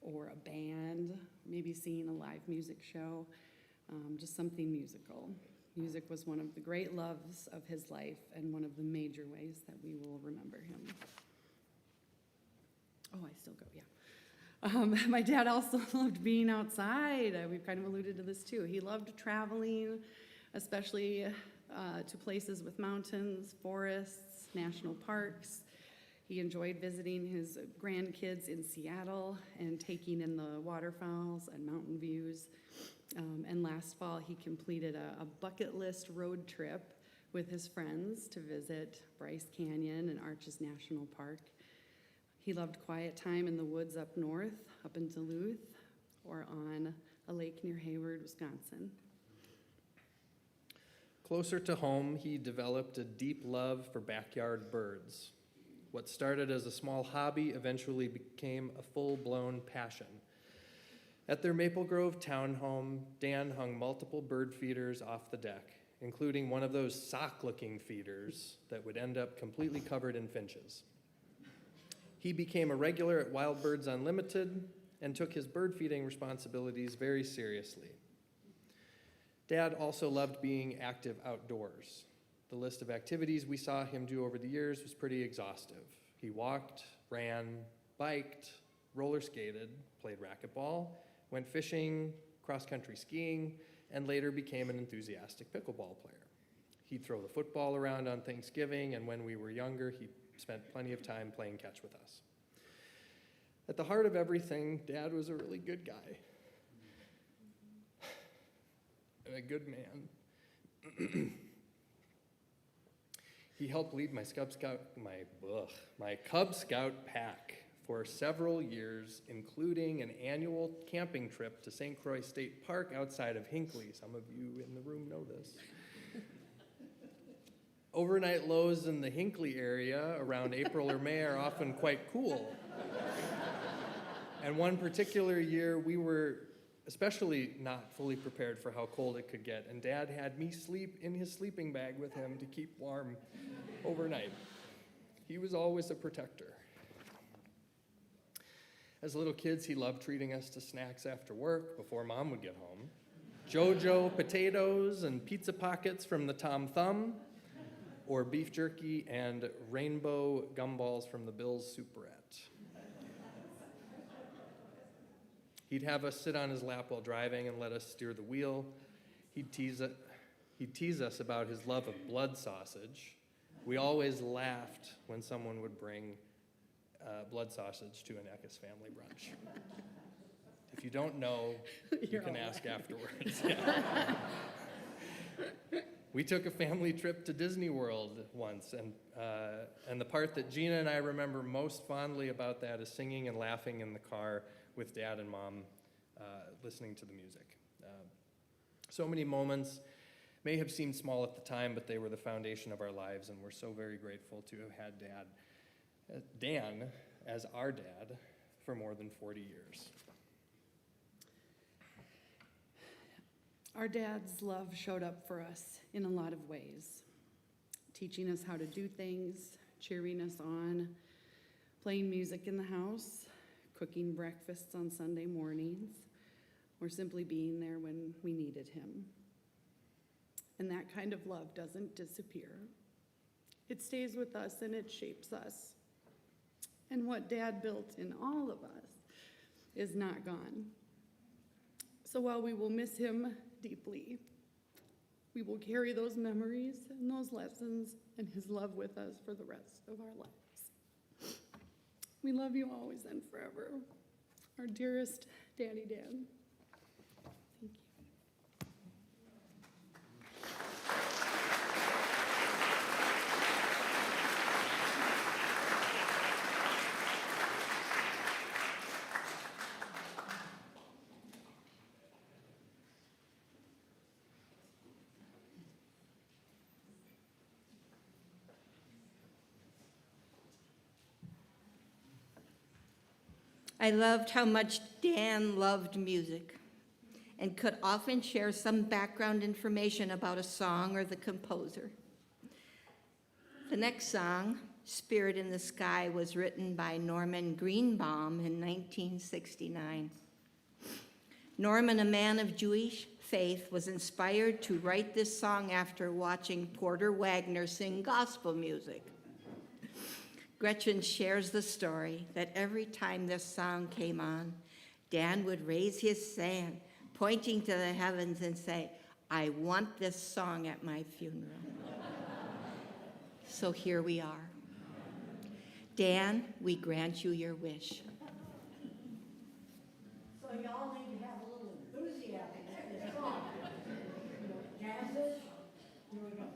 or a band, maybe seeing a live music show, just something musical. Music was one of the great loves of his life and one of the major ways that we will remember him. Oh, I still go, yeah. My dad also loved being outside. We've kind of alluded to this too. He loved traveling, especially to places with mountains, forests, national parks. He enjoyed visiting his grandkids in Seattle and taking in the waterfowls and mountain views. And last fall, he completed a bucket list road trip with his friends to visit Bryce Canyon and Arches National Park. He loved quiet time in the woods up north, up in Duluth, or on a lake near Hayward, Wisconsin. Closer to home, he developed a deep love for backyard birds. What started as a small hobby eventually became a full-blown passion. At their Maple Grove townhome, Dan hung multiple bird feeders off the deck, including one of those sock-looking feeders that would end up completely covered in finches. He became a regular at Wild Birds Unlimited and took his bird feeding responsibilities very seriously. Dad also loved being active outdoors. The list of activities we saw him do over the years was pretty exhaustive. He walked, ran, biked, roller skated, played racquetball, went fishing, cross-country skiing, and later became an enthusiastic pickleball player. He'd throw the football around on Thanksgiving, and when we were younger, he spent plenty of time playing catch with us. At the heart of everything, Dad was a really good guy. And a good man. He helped lead my Cub Scout pack for several years, including an annual camping trip to St. Croix State Park outside of Hinckley. Some of you in the room know this. Overnight lows in the Hinckley area around April or May are often quite cool. And one particular year, we were especially not fully prepared for how cold it could get, and Dad had me sleep in his sleeping bag with him to keep warm overnight. He was always a protector. As little kids, he loved treating us to snacks after work before Mom would get home. JoJo potatoes and pizza pockets from the Tom Thumb, or beef jerky and rainbow gumballs from the Bill's Superette. He'd have us sit on his lap while driving and let us steer the wheel. He'd tease He'd tease us about his love of blood sausage. We always laughed when someone would bring blood sausage to an Eckes family brunch. If you don't know, you You're can all ask afterwards. Yeah. We took a family trip to Disney World once, and the part that Gina and I remember most fondly about that is singing and laughing in the car with Dad and Mom, listening to the music. So many moments may have seemed small at the time, but they were the foundation of our lives, and we're so very grateful to have had Dan as our dad for more than 40 years. Our dad's love showed up for us in a lot of ways, teaching us how to do things, cheering us on, playing music in the house, cooking breakfasts on Sunday mornings, or simply being there when we needed him. And that kind of love doesn't disappear. It stays with us and it shapes us. And what Dad built in all of us is not gone. So while we will miss him deeply, we will carry those memories and those lessons and his love with us for the rest of our lives. We love you always and forever. Our dearest Daddy Dan. Thank you. I loved how much Dan loved music and could often share some background information about a song or the composer. The next song, Spirit in the Sky, was written by Norman Greenbaum in 1969. Norman, a man of Jewish faith, was inspired to write this song after watching Porter Wagner sing gospel music. Gretchen shares the story that every time this song came on, Dan would raise his hand, pointing to the heavens and say, "I want this song at my funeral." So here we are. Dan, we grant you your wish. So y'all need to have a little enthusiasm at this song. Kansas, here we go.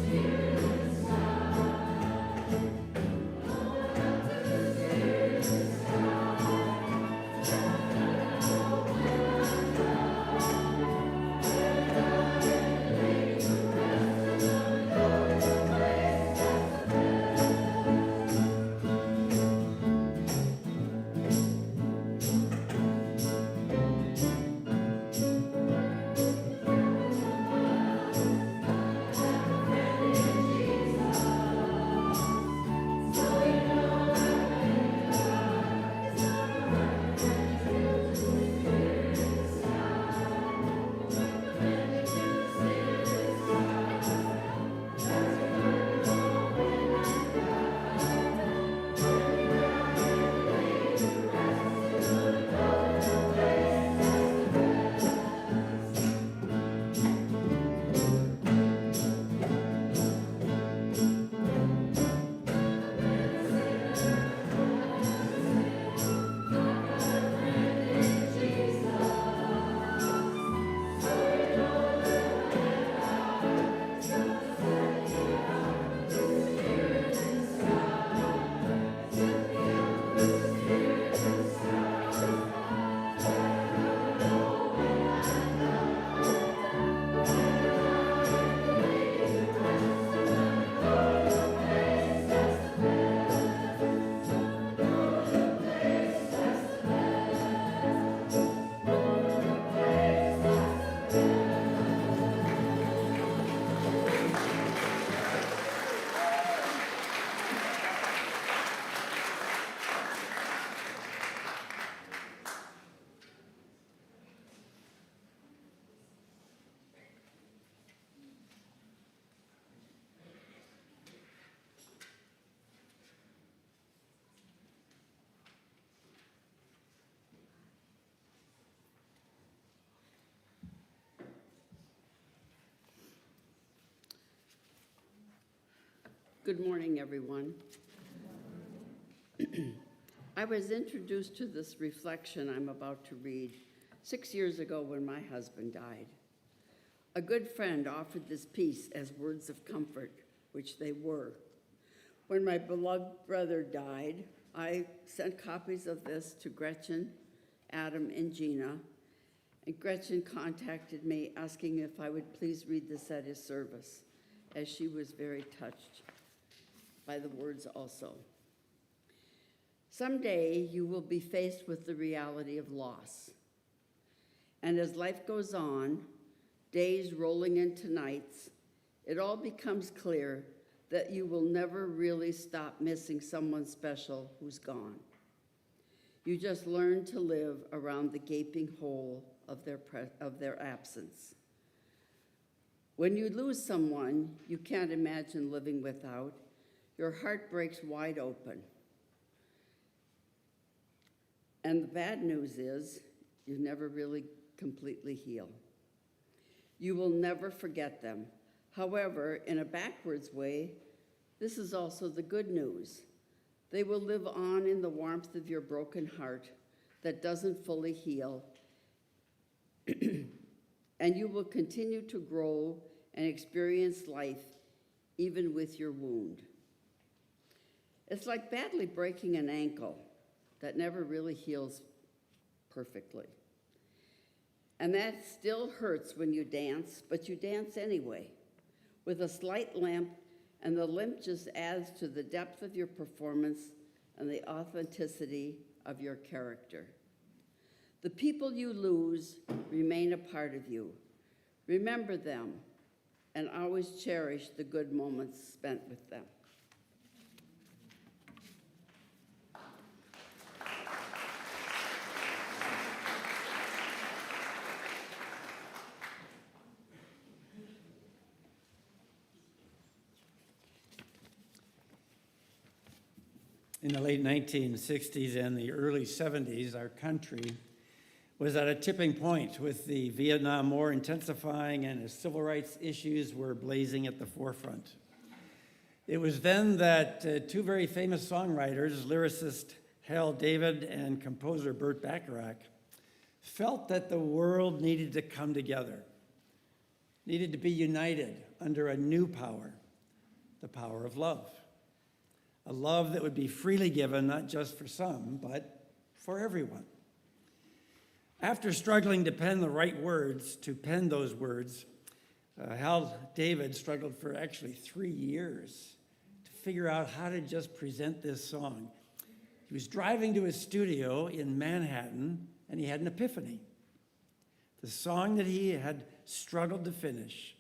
Spirit Good morning, everyone. I was introduced to this reflection I'm about to read 6 years ago when my husband died. A good friend offered this piece as words of comfort, which they were. When my beloved brother died, I sent copies of this to Gretchen, Adam, and Gina, and Gretchen contacted me asking if I would please read this at his service, as she was very touched by the words also. Someday you will be faced with the reality of loss. And as life goes on, days rolling into nights, it all becomes clear that you will never really stop missing someone special who's gone. You just learn to live around the gaping hole of their absence. When you lose someone you can't imagine living without, your heart breaks wide open. And the bad news is you never really completely heal. You will never forget them. However, in a backwards way, this is also the good news. They will live on in the warmth of your broken heart that doesn't fully heal, and you will continue to grow and experience life even with your wound. It's like badly breaking an ankle that never really heals perfectly. And that still hurts when you dance, but you dance anyway, with a slight limp, and the limp just adds to the depth of your performance and the authenticity of your character. The people you lose remain a part of you. Remember them and always cherish the good moments spent with them. In the late 1960s and the early 70s, our country was at a tipping point with the Vietnam War intensifying and as civil rights issues were blazing at the forefront. It was then that two very famous songwriters, lyricist Hal David and composer Burt Bacharach, felt that the world needed to come together, needed to be united under a new power, the power of love. A love that would be freely given, not just for some, but for everyone. After struggling to pen the right words, to pen those words, Hal David struggled for actually 3 years to figure out how to just present this song. He was driving to his studio in Manhattan, and he had an epiphany. The song that he had struggled to finish,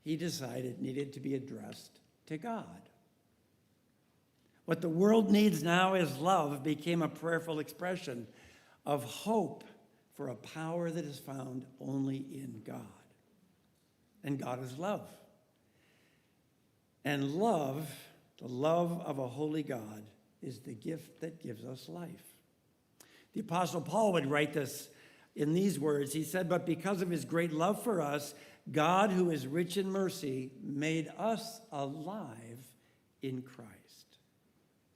he decided needed to be addressed to God. What the world needs now is love became a prayerful expression of hope for a power that is found only in God. And God is love. And love, the love of a holy God, is the gift that gives us life. The Apostle Paul would write this in these words. He said, "But because of his great love for us, God, who is rich in mercy, made us alive in Christ."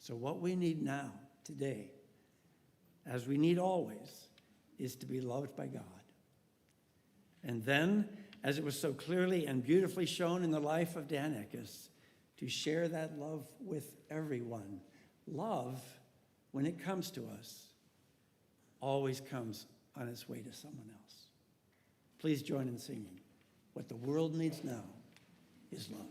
So what we need now, today, as we need always, is to be loved by God. And then, as it was so clearly and beautifully shown in the life of Dan Eckes, to share that love with everyone. Love, when it comes to us, always comes on its way to someone else. Please join in singing. What the world needs now is love.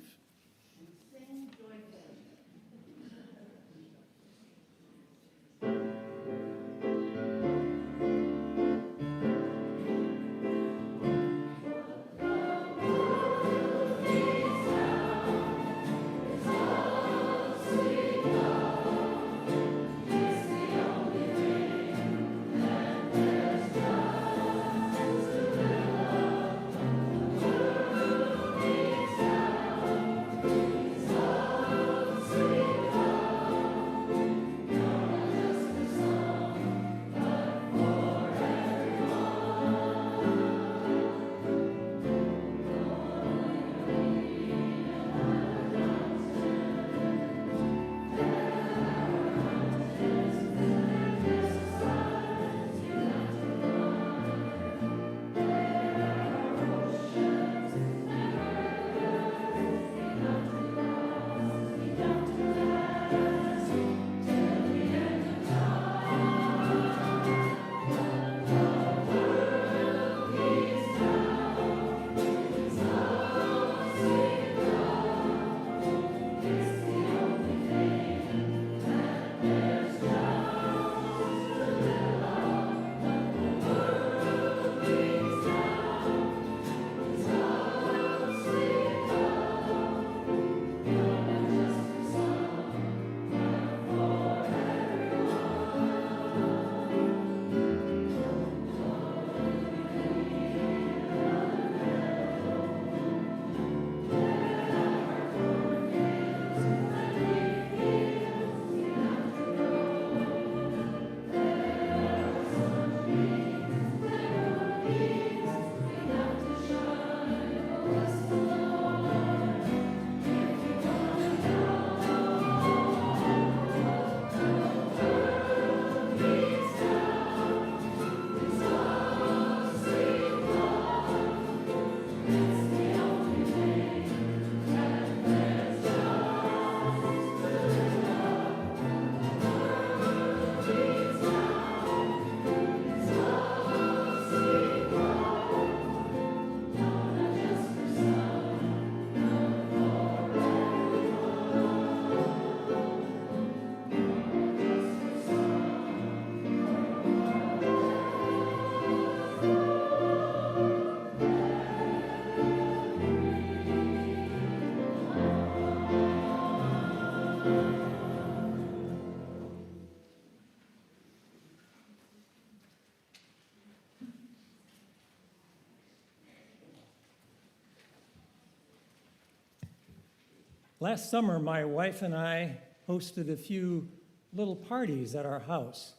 Last summer, my wife and I hosted a few little parties at our house.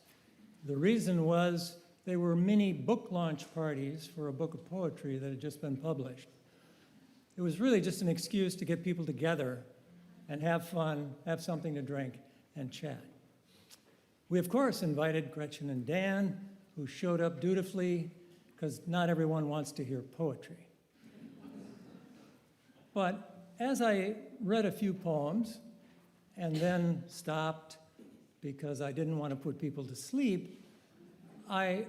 The reason was they were mini book launch parties for a book of poetry that had just been published. It was really just an excuse to get people together and have fun, have something to drink, and chat. We, of course, invited Gretchen and Dan, who showed up dutifully, because not everyone wants to hear poetry. But as I read a few poems and then stopped because I didn't want to put people to sleep, I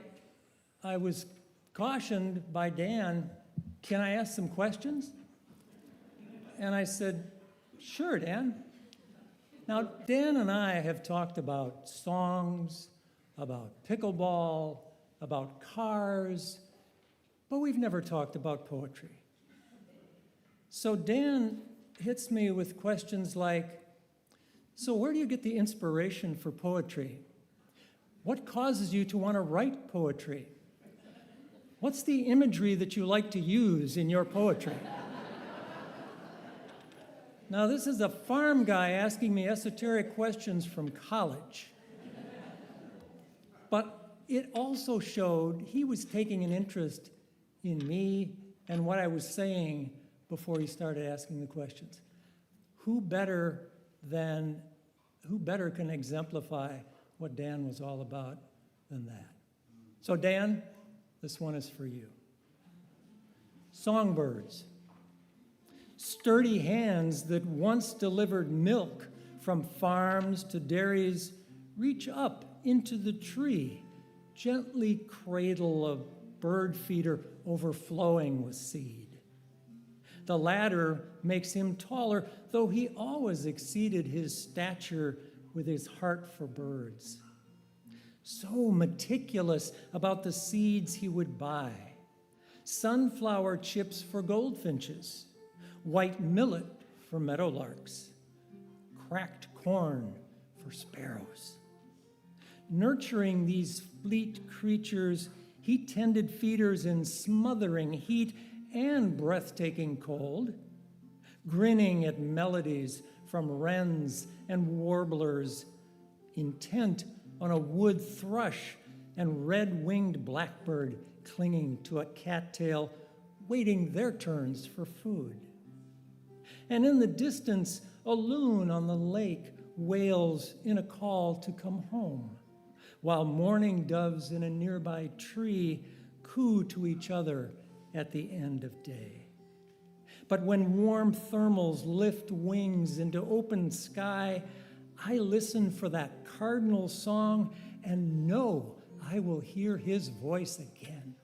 was cautioned by Dan, "Can I ask some questions?" And I said, "Sure, Dan." Now, Dan and I have talked about songs, about pickleball, about cars, but we've never talked about poetry. So Dan hits me with questions like, "So where do you get the inspiration for poetry? What causes you to want to write poetry? What's the imagery that you like to use in your poetry?" Now, this is a farm guy asking me esoteric questions from college. But it also showed he was taking an interest in me and what I was saying before he started asking the questions. Who better can exemplify what Dan was all about than that? So Dan, this one is for you. Songbirds. Sturdy hands that once delivered milk from farms to dairies reach up into the tree, gently cradle a bird feeder overflowing with seed. The latter makes him taller, though he always exceeded his stature with his heart for birds. So meticulous about the seeds he would buy. Sunflower chips for goldfinches, white millet for meadowlarks, cracked corn for sparrows. Nurturing these fleet creatures, he tended feeders in smothering heat and breathtaking cold, grinning at melodies from wrens and warblers, intent on a wood thrush and red-winged blackbird clinging to a cattail, waiting their turns for food. And in the distance, a loon on the lake wails in a call to come home, while mourning doves in a nearby tree coo to each other at the end of day. But when warm thermals lift wings into open sky, I listen for that cardinal song and know I will hear his voice again.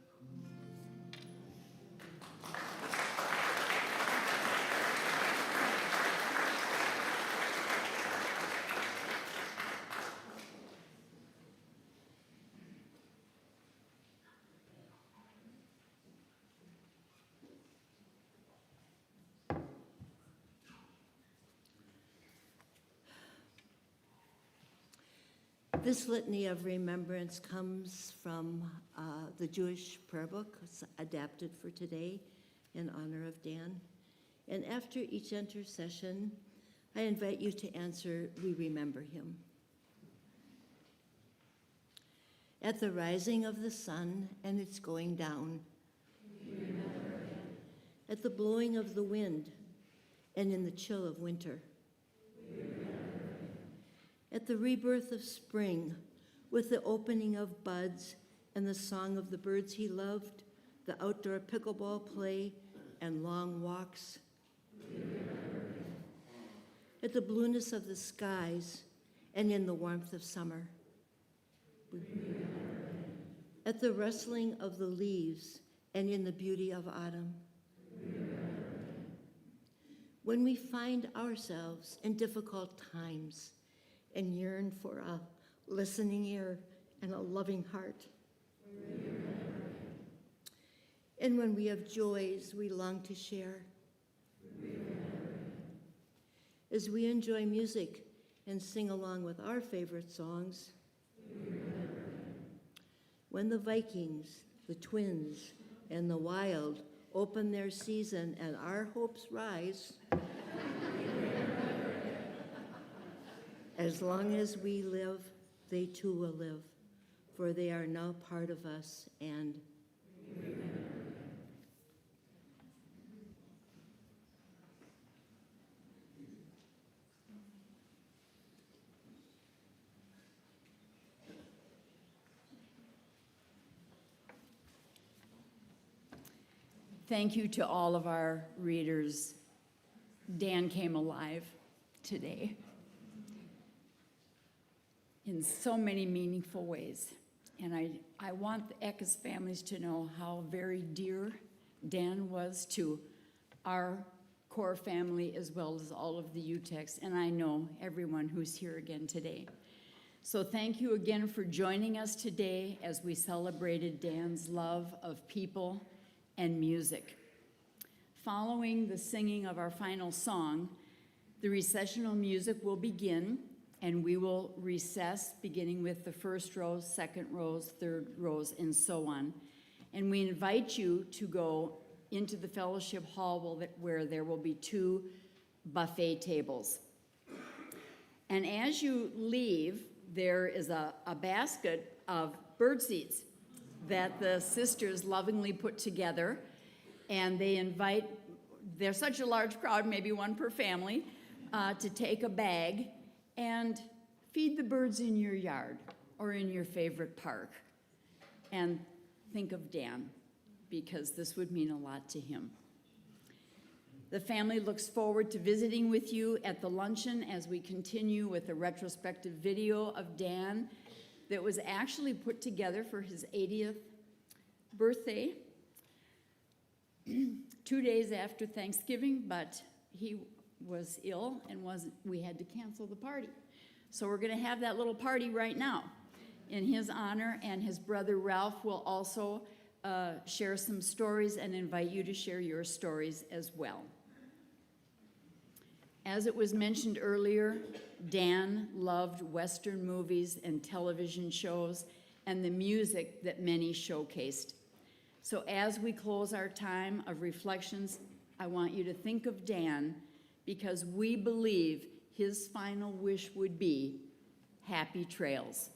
This litany of remembrance comes from the Jewish prayer book, adapted for today in honor of Dan. And after each intercession, I invite you to answer, "We remember him." At the rising of the sun and its going down, we remember him. At the blowing of the wind and in the chill of winter, we remember him. At the rebirth of spring, with the opening of buds and the song of the birds he loved, the outdoor pickleball play and long walks. We remember him. At the blueness of the skies and in the warmth of summer. We remember him. At the rustling of the leaves and in the beauty of autumn. We remember him. When we find ourselves in difficult times and yearn for a listening ear and a loving heart. And when we have joys we long to share. As we enjoy music and sing along with our favorite songs. When the Vikings, the Twins, and the Wild open their season and our hopes rise. As long as we live, they too will live, for they are now part of us and Thank you to all of our readers. Dan came alive today in so many meaningful ways. And I want the Eckes families to know how very dear Dan was to our core family as well as all of the UTECs, and I know everyone who's here again today. So thank you again for joining us today as we celebrated Dan's love of people and music. Following the singing of our final song, the recessional music will begin, and we will recess beginning with the first rows, second rows, third rows, and so on. And we invite you to go into the fellowship hall where there will be 2 buffet tables. And as you leave, there is a basket of bird seeds that the sisters lovingly put together, and they invite, there's such a large crowd, maybe one per family, to take a bag and feed the birds in your yard or in your favorite park. And think of Dan, because this would mean a lot to him. The family looks forward to visiting with you at the luncheon as we continue with a retrospective video of Dan that was actually put together for his 80th birthday, 2 days after Thanksgiving, but he was ill and we had to cancel the party. So we're gonna have that little party right now in his honor, and his brother Ralph will also share some stories and invite you to share your stories as well. As it was mentioned earlier, Dan loved Western movies and television shows and the music that many showcased. So as we close our time of reflections, I want you to think of Dan, because we believe his final wish would be happy trails.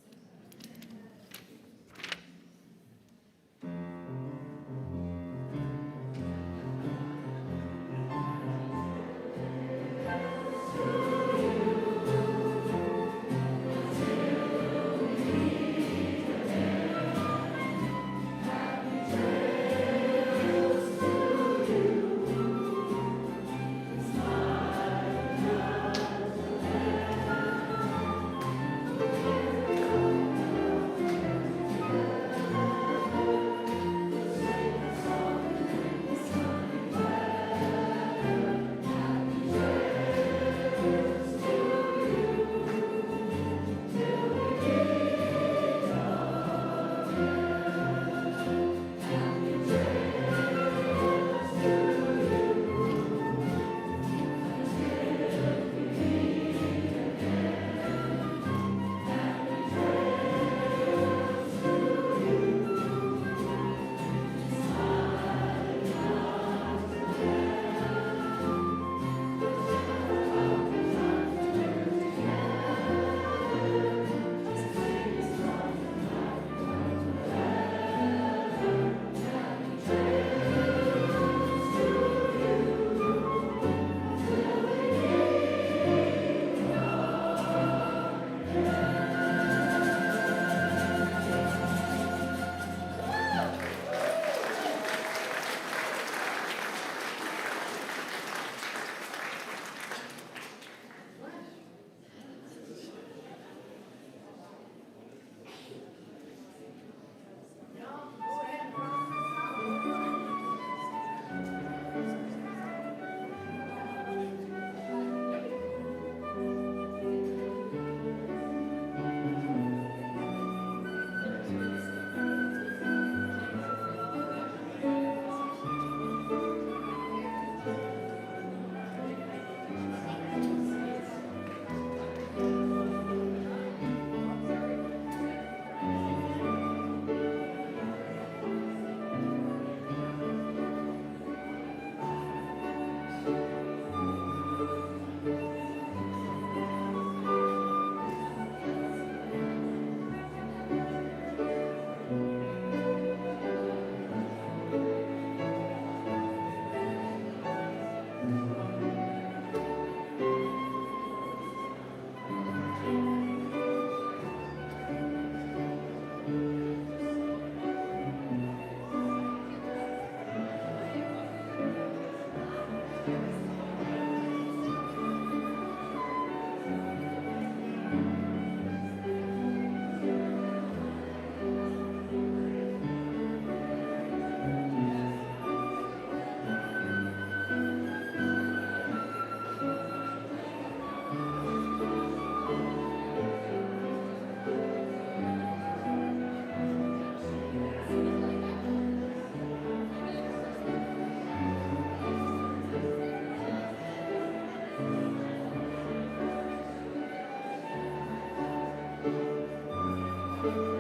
Thank you.